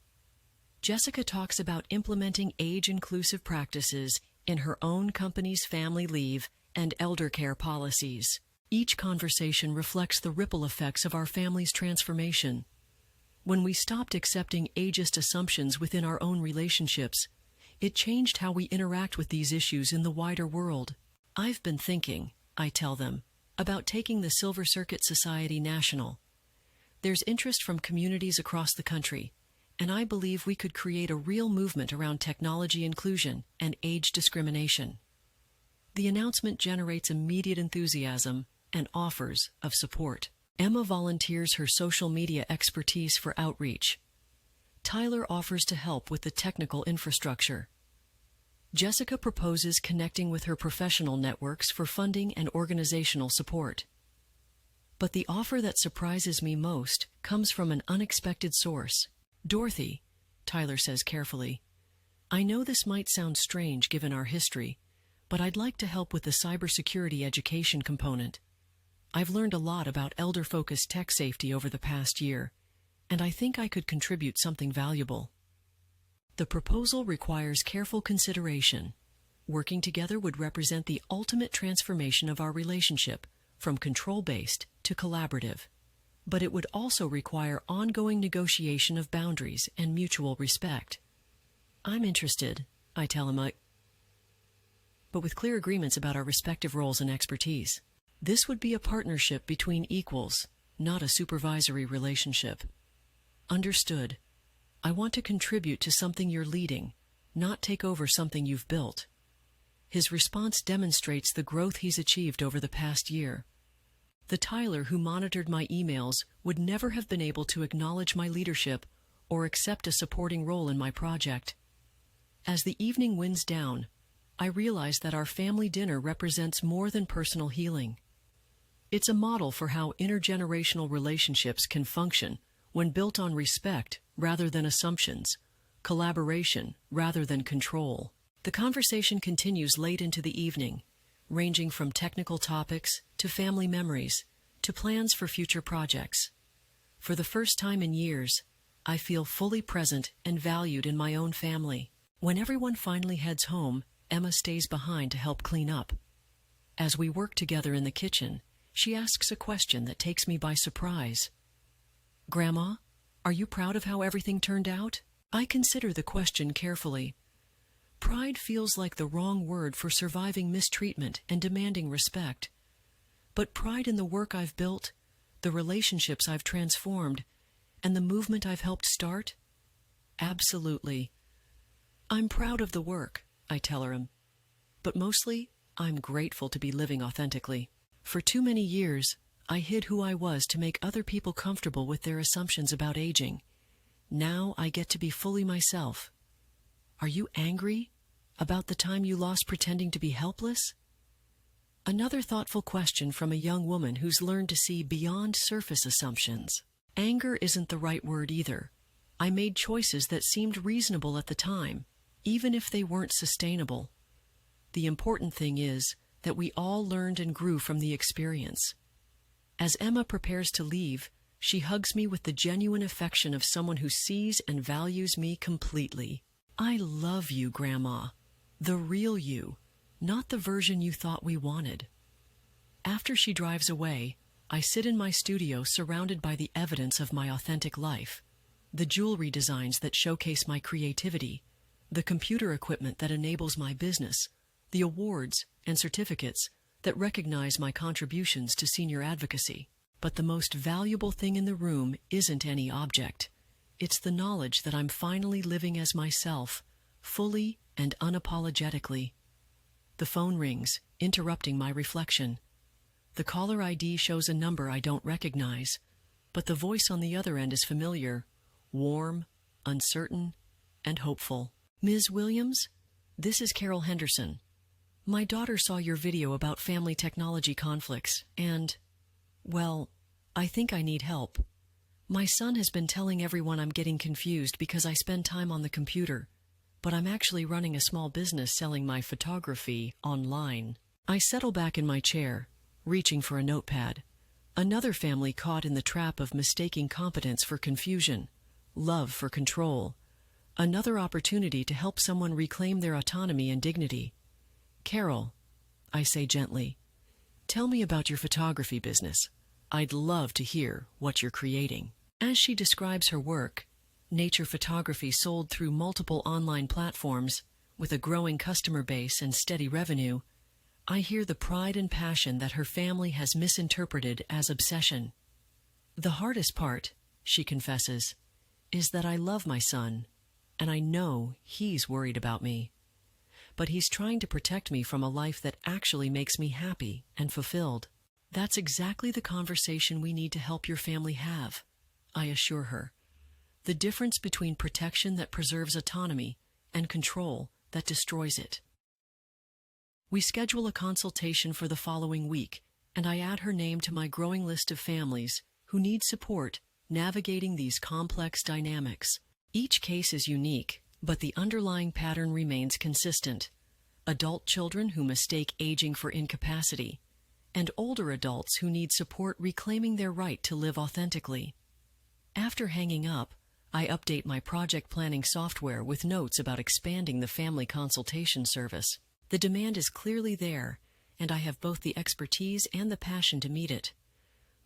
Jessica talks about implementing age-inclusive practices in her own company's family leave and elder care policies. Each conversation reflects the ripple effects of our family's transformation. When we stopped accepting ageist assumptions within our own relationships, it changed how we interact with these issues in the wider world. I've been thinking, I tell them, about taking the Silver Circuit Society national. There's interest from communities across the country, and I believe we could create a real movement around technology inclusion and age discrimination. The announcement generates immediate enthusiasm and offers of support. Emma volunteers her social media expertise for outreach. Tyler offers to help with the technical infrastructure. Jessica proposes connecting with her professional networks for funding and organizational support. But the offer that surprises me most comes from an unexpected source. Dorothy, Tyler says carefully, I know this might sound strange given our history, but I'd like to help with the cybersecurity education component. I've learned a lot about elder-focused tech safety over the past year, and I think I could contribute something valuable. The proposal requires careful consideration. Working together would represent the ultimate transformation of our relationship, from control-based to collaborative. But it would also require ongoing negotiation of boundaries and mutual respect. I'm interested, I tell him, but with clear agreements about our respective roles and expertise. This would be a partnership between equals, not a supervisory relationship. Understood. I want to contribute to something you're leading, not take over something you've built. His response demonstrates the growth he's achieved over the past year. The Tyler who monitored my emails would never have been able to acknowledge my leadership or accept a supporting role in my project. As the evening winds down, I realize that our family dinner represents more than personal healing. It's a model for how intergenerational relationships can function when built on respect rather than assumptions, collaboration rather than control. The conversation continues late into the evening, ranging from technical topics to family memories to plans for future projects. For the first time in years, I feel fully present and valued in my own family. When everyone finally heads home, Emma stays behind to help clean up. As we work together in the kitchen, she asks a question that takes me by surprise. Grandma, are you proud of how everything turned out? I consider the question carefully. Pride feels like the wrong word for surviving mistreatment and demanding respect. But pride in the work I've built, the relationships I've transformed, and the movement I've helped start? Absolutely. I'm proud of the work, I tell her, but mostly I'm grateful to be living authentically. For too many years, I hid who I was to make other people comfortable with their assumptions about aging. Now I get to be fully myself. Are you angry about the time you lost pretending to be helpless? Another thoughtful question from a young woman who's learned to see beyond surface assumptions. Anger isn't the right word either. I made choices that seemed reasonable at the time, even if they weren't sustainable. The important thing is that we all learned and grew from the experience. As Emma prepares to leave, she hugs me with the genuine affection of someone who sees and values me completely. I love you, Grandma. The real you, not the version you thought we wanted. After she drives away, I sit in my studio surrounded by the evidence of my authentic life. The jewelry designs that showcase my creativity, the computer equipment that enables my business, the awards and certificates that recognize my contributions to senior advocacy. But the most valuable thing in the room isn't any object. It's the knowledge that I'm finally living as myself, fully and unapologetically. The phone rings, interrupting my reflection. The caller ID shows a number I don't recognize, but the voice on the other end is familiar, warm, uncertain, and hopeful. Ms. Williams, this is Carol Henderson. My daughter saw your video about family technology conflicts, and, well, I think I need help. My son has been telling everyone I'm getting confused because I spend time on the computer, but I'm actually running a small business selling my photography online. I settle back in my chair, reaching for a notepad. Another family caught in the trap of mistaking competence for confusion, love for control. Another opportunity to help someone reclaim their autonomy and dignity. Carol, I say gently, tell me about your photography business. I'd love to hear what you're creating. As she describes her work, nature photography sold through multiple online platforms, with a growing customer base and steady revenue, I hear the pride and passion that her family has misinterpreted as obsession. The hardest part, she confesses, is that I love my son, and I know he's worried about me. But he's trying to protect me from a life that actually makes me happy and fulfilled. That's exactly the conversation we need to help your family have, I assure her. The difference between protection that preserves autonomy and control that destroys it. We schedule a consultation for the following week, and I add her name to my growing list of families who need support navigating these complex dynamics. Each case is unique, but the underlying pattern remains consistent. Adult children who mistake aging for incapacity, and older adults who need support reclaiming their right to live authentically. After hanging up, I update my project planning software with notes about expanding the family consultation service. The demand is clearly there, and I have both the expertise and the passion to meet it.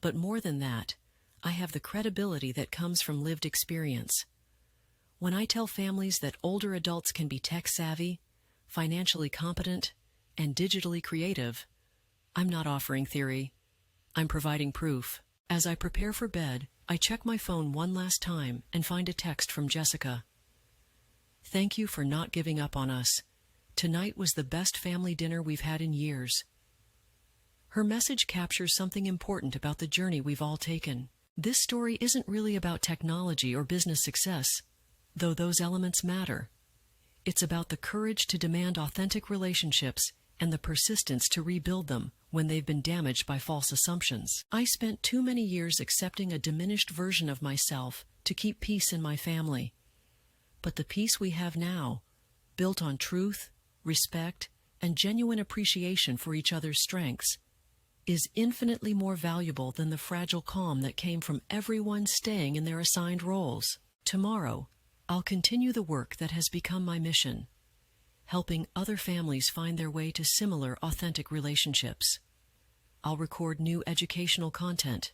But more than that, I have the credibility that comes from lived experience. When I tell families that older adults can be tech-savvy, financially competent, and digitally creative, I'm not offering theory. I'm providing proof. As I prepare for bed, I check my phone one last time and find a text from Jessica. Thank you for not giving up on us. Tonight was the best family dinner we've had in years. Her message captures something important about the journey we've all taken. This story isn't really about technology or business success, though those elements matter. It's about the courage to demand authentic relationships and the persistence to rebuild them when they've been damaged by false assumptions. I spent too many years accepting a diminished version of myself to keep peace in my family. But the peace we have now, built on truth, respect, and genuine appreciation for each other's strengths, is infinitely more valuable than the fragile calm that came from everyone staying in their assigned roles. Tomorrow, I'll continue the work that has become my mission, helping other families find their way to similar authentic relationships. I'll record new educational content,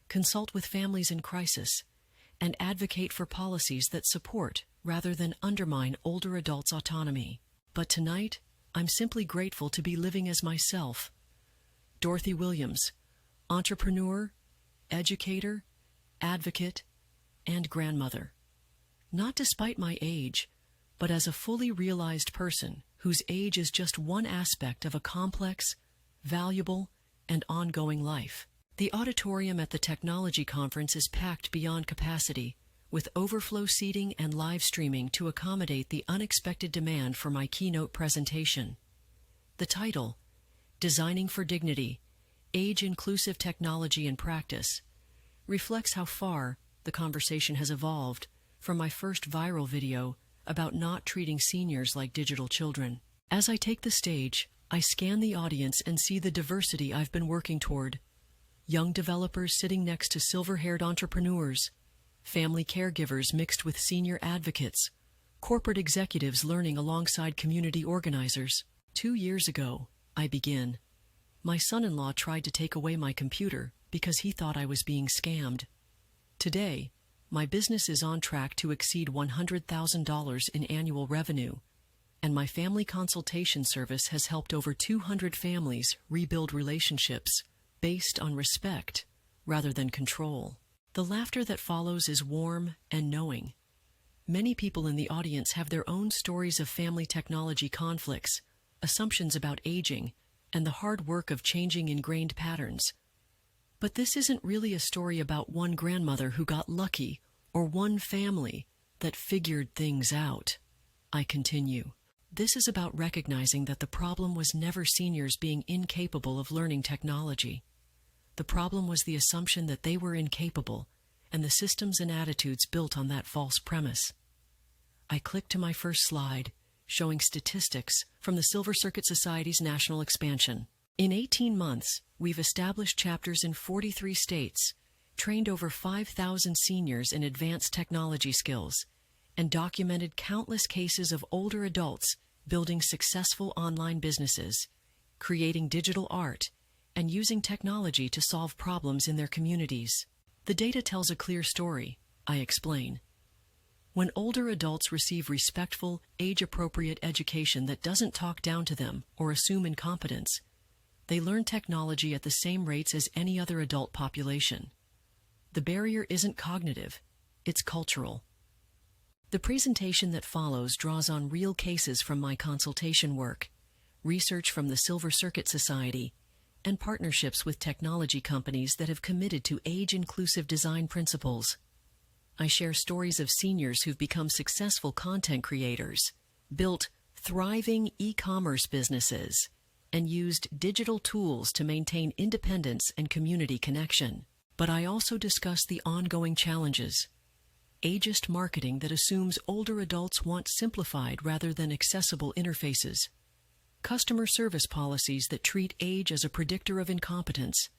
consult with families in crisis, and advocate for policies that support rather than undermine older adults' autonomy. But tonight, I'm simply grateful to be living as myself. Dorothy Williams, entrepreneur, educator, advocate, and grandmother. Not despite my age, but as a fully realized person whose age is just one aspect of a complex, valuable, and ongoing life. The auditorium at the technology conference is packed beyond capacity, with overflow seating and live streaming to accommodate the unexpected demand for my keynote presentation. The title, Designing for Dignity, Age-Inclusive Technology in Practice, reflects how far the conversation has evolved from my first viral video about not treating seniors like digital children. As I take the stage, I scan the audience and see the diversity I've been working toward. Young developers sitting next to silver-haired entrepreneurs, family caregivers mixed with senior advocates, corporate executives learning alongside community organizers. 2 years ago, I begin. My son-in-law tried to take away my computer because he thought I was being scammed. Today, My business is on track to exceed $100,000 in annual revenue, and my family consultation service has helped over 200 families rebuild relationships based on respect rather than control. The laughter that follows is warm and knowing. Many people in the audience have their own stories of family technology conflicts, assumptions about aging, and the hard work of changing ingrained patterns. But this isn't really a story about one grandmother who got lucky or one family that figured things out. I continue. This is about recognizing that the problem was never seniors being incapable of learning technology. The problem was the assumption that they were incapable and the systems and attitudes built on that false premise. I click to my first slide, showing statistics from the Silver Circuit Society's national expansion. In 18 months, we've established chapters in 43 states, trained over 5,000 seniors in advanced technology skills, and documented countless cases of older adults building successful online businesses, creating digital art, and using technology to solve problems in their communities. The data tells a clear story, I explain. When older adults receive respectful, age-appropriate education that doesn't talk down to them or assume incompetence, they learn technology at the same rates as any other adult population. The barrier isn't cognitive, it's cultural. The presentation that follows draws on real cases from my consultation work, research from the Silver Circuit Society, and partnerships with technology companies that have committed to age-inclusive design principles. I share stories of seniors who've become successful content creators, built thriving e-commerce businesses, and used digital tools to maintain independence and community connection. But I also discuss the ongoing challenges. Ageist marketing that assumes older adults want simplified rather than accessible interfaces. Customer service policies that treat age as a predictor of incompetence.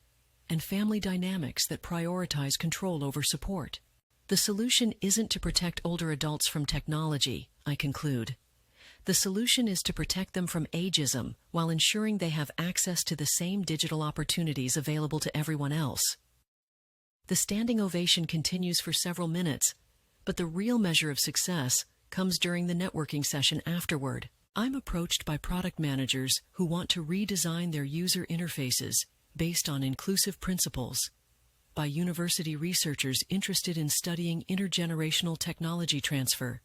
And family dynamics that prioritize control over support. The solution isn't to protect older adults from technology, I conclude. The solution is to protect them from ageism while ensuring they have access to the same digital opportunities available to everyone else. The standing ovation continues for several minutes, but the real measure of success comes during the networking session afterward. I'm approached by product managers who want to redesign their user interfaces based on inclusive principles, by university researchers interested in studying intergenerational technology transfer,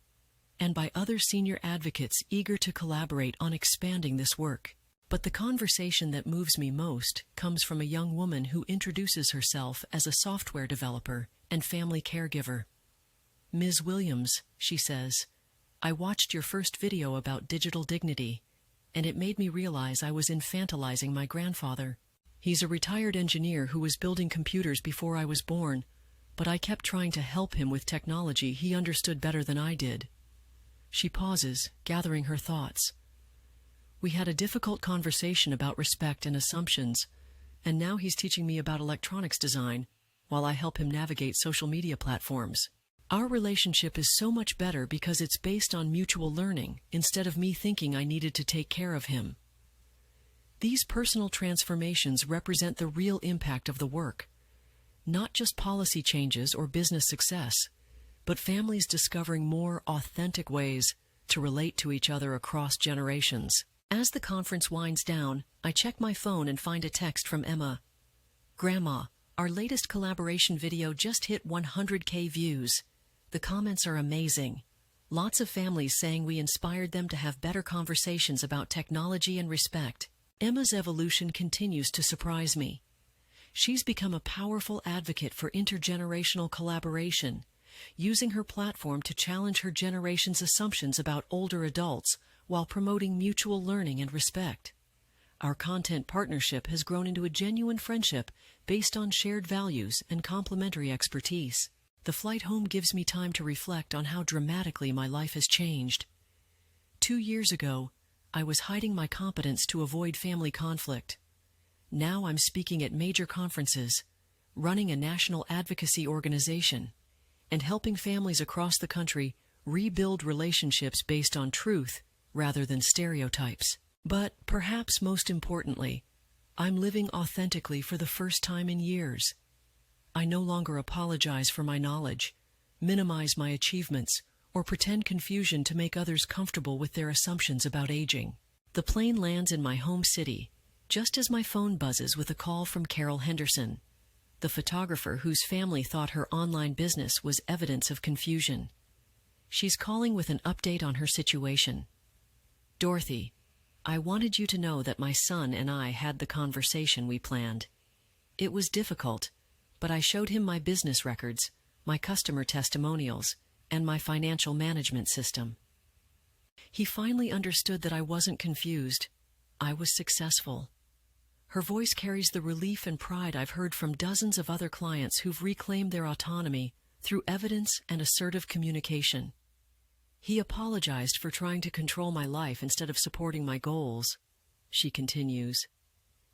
and by other senior advocates eager to collaborate on expanding this work. But the conversation that moves me most comes from a young woman who introduces herself as a software developer and family caregiver. Ms. Williams, she says, I watched your first video about digital dignity, and it made me realize I was infantilizing my grandfather. He's a retired engineer who was building computers before I was born, but I kept trying to help him with technology he understood better than I did. She pauses, gathering her thoughts. We had a difficult conversation about respect and assumptions, and now he's teaching me about electronics design while I help him navigate social media platforms. Our relationship is so much better because it's based on mutual learning instead of me thinking I needed to take care of him. These personal transformations represent the real impact of the work, not just policy changes or business success, but families discovering more authentic ways to relate to each other across generations. As the conference winds down, I check my phone and find a text from Emma. Grandma, our latest collaboration video just hit 100K views. The comments are amazing. Lots of families saying we inspired them to have better conversations about technology and respect. Emma's evolution continues to surprise me. She's become a powerful advocate for intergenerational collaboration, using her platform to challenge her generation's assumptions about older adults while promoting mutual learning and respect. Our content partnership has grown into a genuine friendship based on shared values and complementary expertise. The flight home gives me time to reflect on how dramatically my life has changed. 2 years ago, I was hiding my competence to avoid family conflict. Now I'm speaking at major conferences, running a national advocacy organization, and helping families across the country rebuild relationships based on truth rather than stereotypes. But perhaps most importantly, I'm living authentically for the first time in years. I no longer apologize for my knowledge, minimize my achievements, or pretend confusion to make others comfortable with their assumptions about aging. The plane lands in my home city, just as my phone buzzes with a call from Carol Henderson, the photographer whose family thought her online business was evidence of confusion. She's calling with an update on her situation. "Dorothy, I wanted you to know that my son and I had the conversation we planned. It was difficult, but I showed him my business records, my customer testimonials, and my financial management system. He finally understood that I wasn't confused. I was successful." Her voice carries the relief and pride I've heard from dozens of other clients who've reclaimed their autonomy through evidence and assertive communication. "He apologized for trying to control my life instead of supporting my goals," she continues.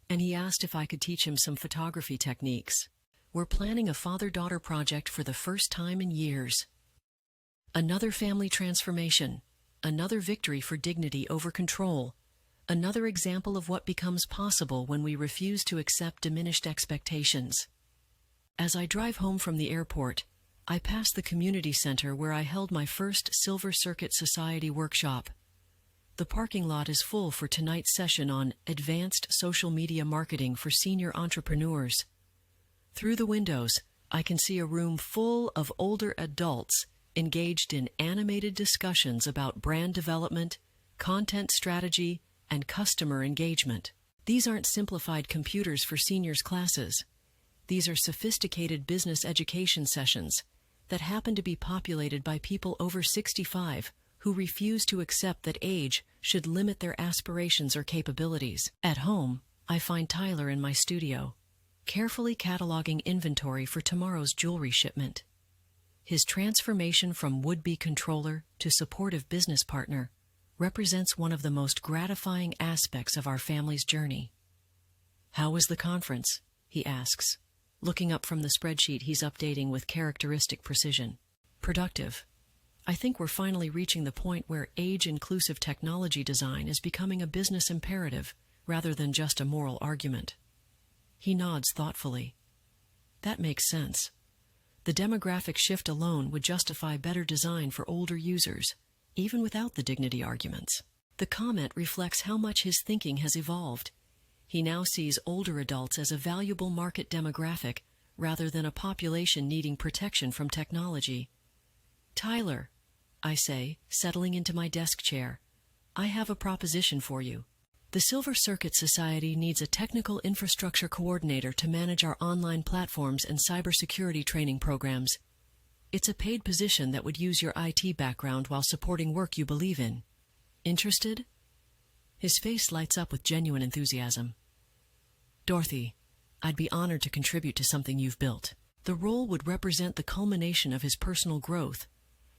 "And he asked if I could teach him some photography techniques. We're planning a father-daughter project for the first time in years." Another family transformation, another victory for dignity over control, another example of what becomes possible when we refuse to accept diminished expectations. As I drive home from the airport, I pass the community center where I held my first Silver Circuit Society workshop. The parking lot is full for tonight's session on advanced social media marketing for senior entrepreneurs. Through the windows, I can see a room full of older adults engaged in animated discussions about brand development, content strategy, and customer engagement. These aren't simplified computers for seniors classes. These are sophisticated business education sessions that happen to be populated by people over 65 who refuse to accept that age should limit their aspirations or capabilities. At home, I find Tyler in my studio, carefully cataloging inventory for tomorrow's jewelry shipment. His transformation from would-be controller to supportive business partner represents one of the most gratifying aspects of our family's journey. "How was the conference?" he asks, looking up from the spreadsheet he's updating with characteristic precision. "Productive. I think we're finally reaching the point where age-inclusive technology design is becoming a business imperative rather than just a moral argument." He nods thoughtfully. "That makes sense. The demographic shift alone would justify better design for older users, even without the dignity arguments." The comment reflects how much his thinking has evolved. He now sees older adults as a valuable market demographic rather than a population needing protection from technology. "Tyler," I say, settling into my desk chair, "I have a proposition for you. The Silver Circuit Society needs a technical infrastructure coordinator to manage our online platforms and cybersecurity training programs. It's a paid position that would use your IT background while supporting work you believe in. Interested?" His face lights up with genuine enthusiasm. "Dorothy, I'd be honored to contribute to something you've built." The role would represent the culmination of his personal growth,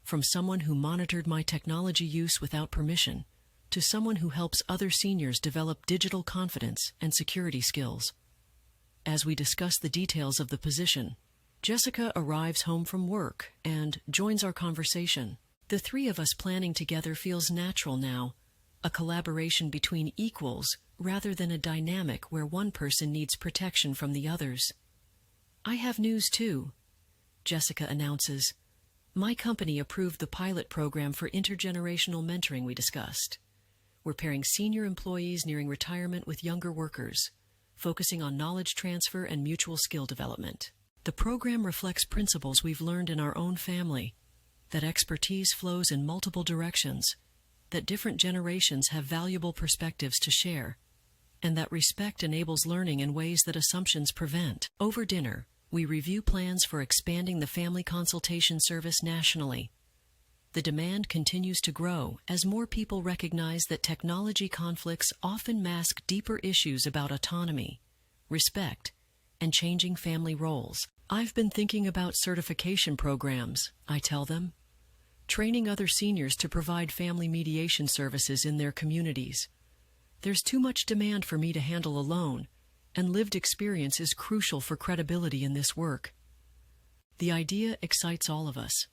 from someone who monitored my technology use without permission to someone who helps other seniors develop digital confidence and security skills. As we discuss the details of the position, Jessica arrives home from work and joins our conversation. The three of us planning together feels natural now, a collaboration between equals rather than a dynamic where one person needs protection from the others. "I have news too," Jessica announces. "My company approved the pilot program for intergenerational mentoring we discussed. We're pairing senior employees nearing retirement with younger workers, focusing on knowledge transfer and mutual skill development. The program reflects principles we've learned in our own family, that expertise flows in multiple directions, that different generations have valuable perspectives to share, and that respect enables learning in ways that assumptions prevent." Over dinner, we review plans for expanding the family consultation service nationally. The demand continues to grow as more people recognize that technology conflicts often mask deeper issues about autonomy, respect, and changing family roles. "I've been thinking about certification programs," I tell them, "training other seniors to provide family mediation services in their communities. There's too much demand for me to handle alone, and lived experience is crucial for credibility in this work." The idea excites all of us.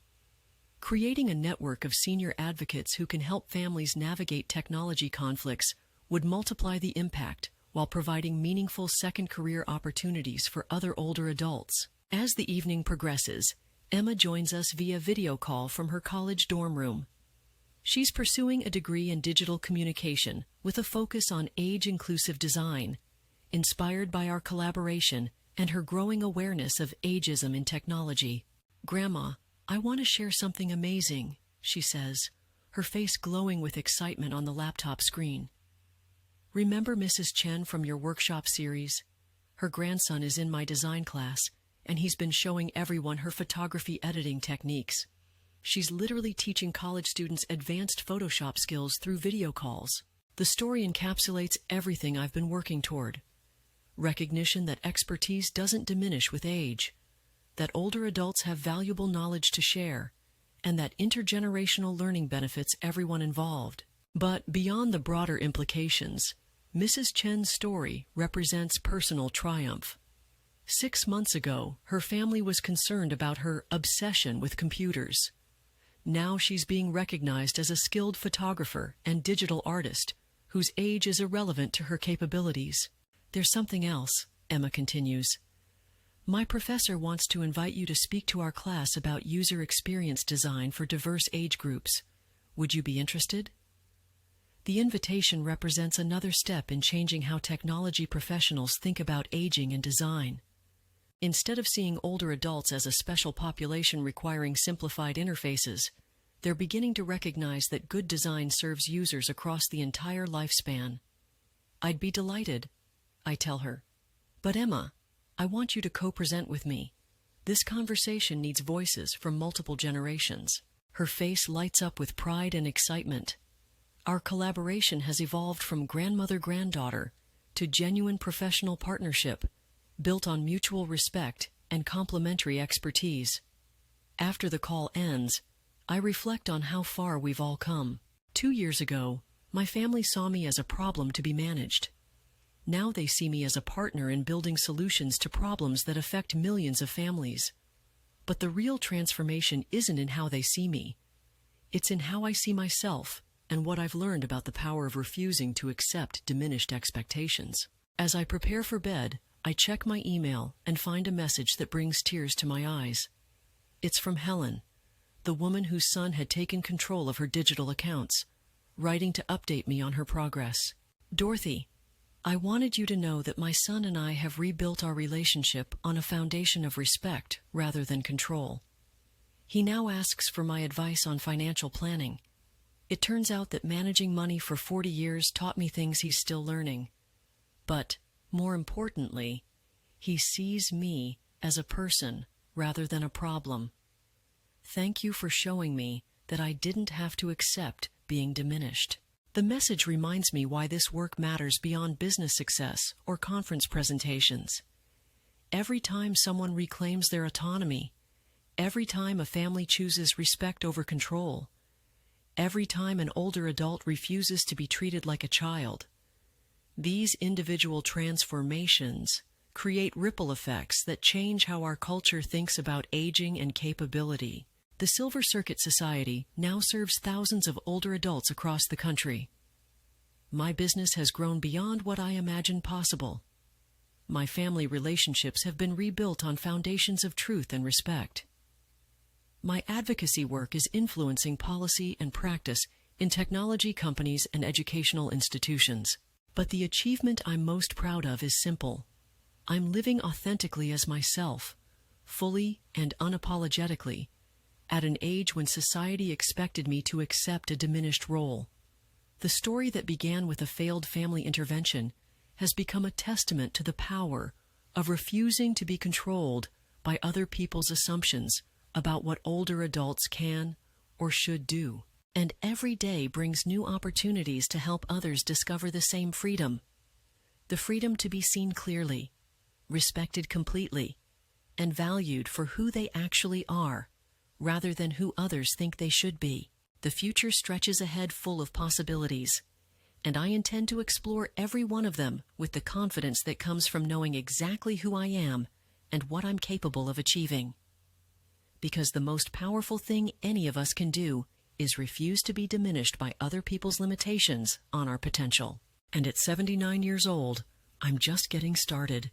Creating a network of senior advocates who can help families navigate technology conflicts would multiply the impact while providing meaningful second career opportunities for other older adults. As the evening progresses, Emma joins us via video call from her college dorm room. She's pursuing a degree in digital communication with a focus on age-inclusive design, inspired by our collaboration and her growing awareness of ageism in technology. "Grandma, I want to share something amazing," she says, her face glowing with excitement on the laptop screen. "Remember Mrs. Chen from your workshop series? Her grandson is in my design class, and he's been showing everyone her photography editing techniques. She's literally teaching college students advanced Photoshop skills through video calls. The story encapsulates everything I've been working toward. Recognition that expertise doesn't diminish with age, that older adults have valuable knowledge to share, and that intergenerational learning benefits everyone involved. But beyond the broader implications, Mrs. Chen's story represents personal triumph. 6 months ago, her family was concerned about her obsession with computers. Now she's being recognized as a skilled photographer and digital artist whose age is irrelevant to her capabilities. There's something else," Emma continues. "My professor wants to invite you to speak to our class about user experience design for diverse age groups. Would you be interested?" The invitation represents another step in changing how technology professionals think about aging and design. Instead of seeing older adults as a special population requiring simplified interfaces, they're beginning to recognize that good design serves users across the entire lifespan. "I'd be delighted," I tell her. "But Emma, I want you to co-present with me. This conversation needs voices from multiple generations." Her face lights up with pride and excitement. Our collaboration has evolved from grandmother-granddaughter to genuine professional partnership, built on mutual respect and complementary expertise. After the call ends, I reflect on how far we've all come. 2 years ago, my family saw me as a problem to be managed. Now they see me as a partner in building solutions to problems that affect millions of families. But the real transformation isn't in how they see me. It's in how I see myself and what I've learned about the power of refusing to accept diminished expectations. As I prepare for bed, I check my email and find a message that brings tears to my eyes. It's from Helen, the woman whose son had taken control of her digital accounts, writing to update me on her progress. "Dorothy, I wanted you to know that my son and I have rebuilt our relationship on a foundation of respect rather than control. He now asks for my advice on financial planning. It turns out that managing money for 40 years taught me things he's still learning. But, more importantly, he sees me as a person rather than a problem. Thank you for showing me that I didn't have to accept being diminished." The message reminds me why this work matters beyond business success or conference presentations. Every time someone reclaims their autonomy, every time a family chooses respect over control, every time an older adult refuses to be treated like a child, these individual transformations create ripple effects that change how our culture thinks about aging and capability. The Silver Circuit Society now serves thousands of older adults across the country. My business has grown beyond what I imagined possible. My family relationships have been rebuilt on foundations of truth and respect. My advocacy work is influencing policy and practice in technology companies and educational institutions. But the achievement I'm most proud of is simple. I'm living authentically as myself, fully and unapologetically, at an age when society expected me to accept a diminished role. The story that began with a failed family intervention has become a testament to the power of refusing to be controlled by other people's assumptions about what older adults can or should do. And every day brings new opportunities to help others discover the same freedom. The freedom to be seen clearly, respected completely, and valued for who they actually are, rather than who others think they should be. The future stretches ahead full of possibilities, and I intend to explore every one of them with the confidence that comes from knowing exactly who I am and what I'm capable of achieving. Because the most powerful thing any of us can do is refuse to be diminished by other people's limitations on our potential. And at 79 years old, I'm just getting started.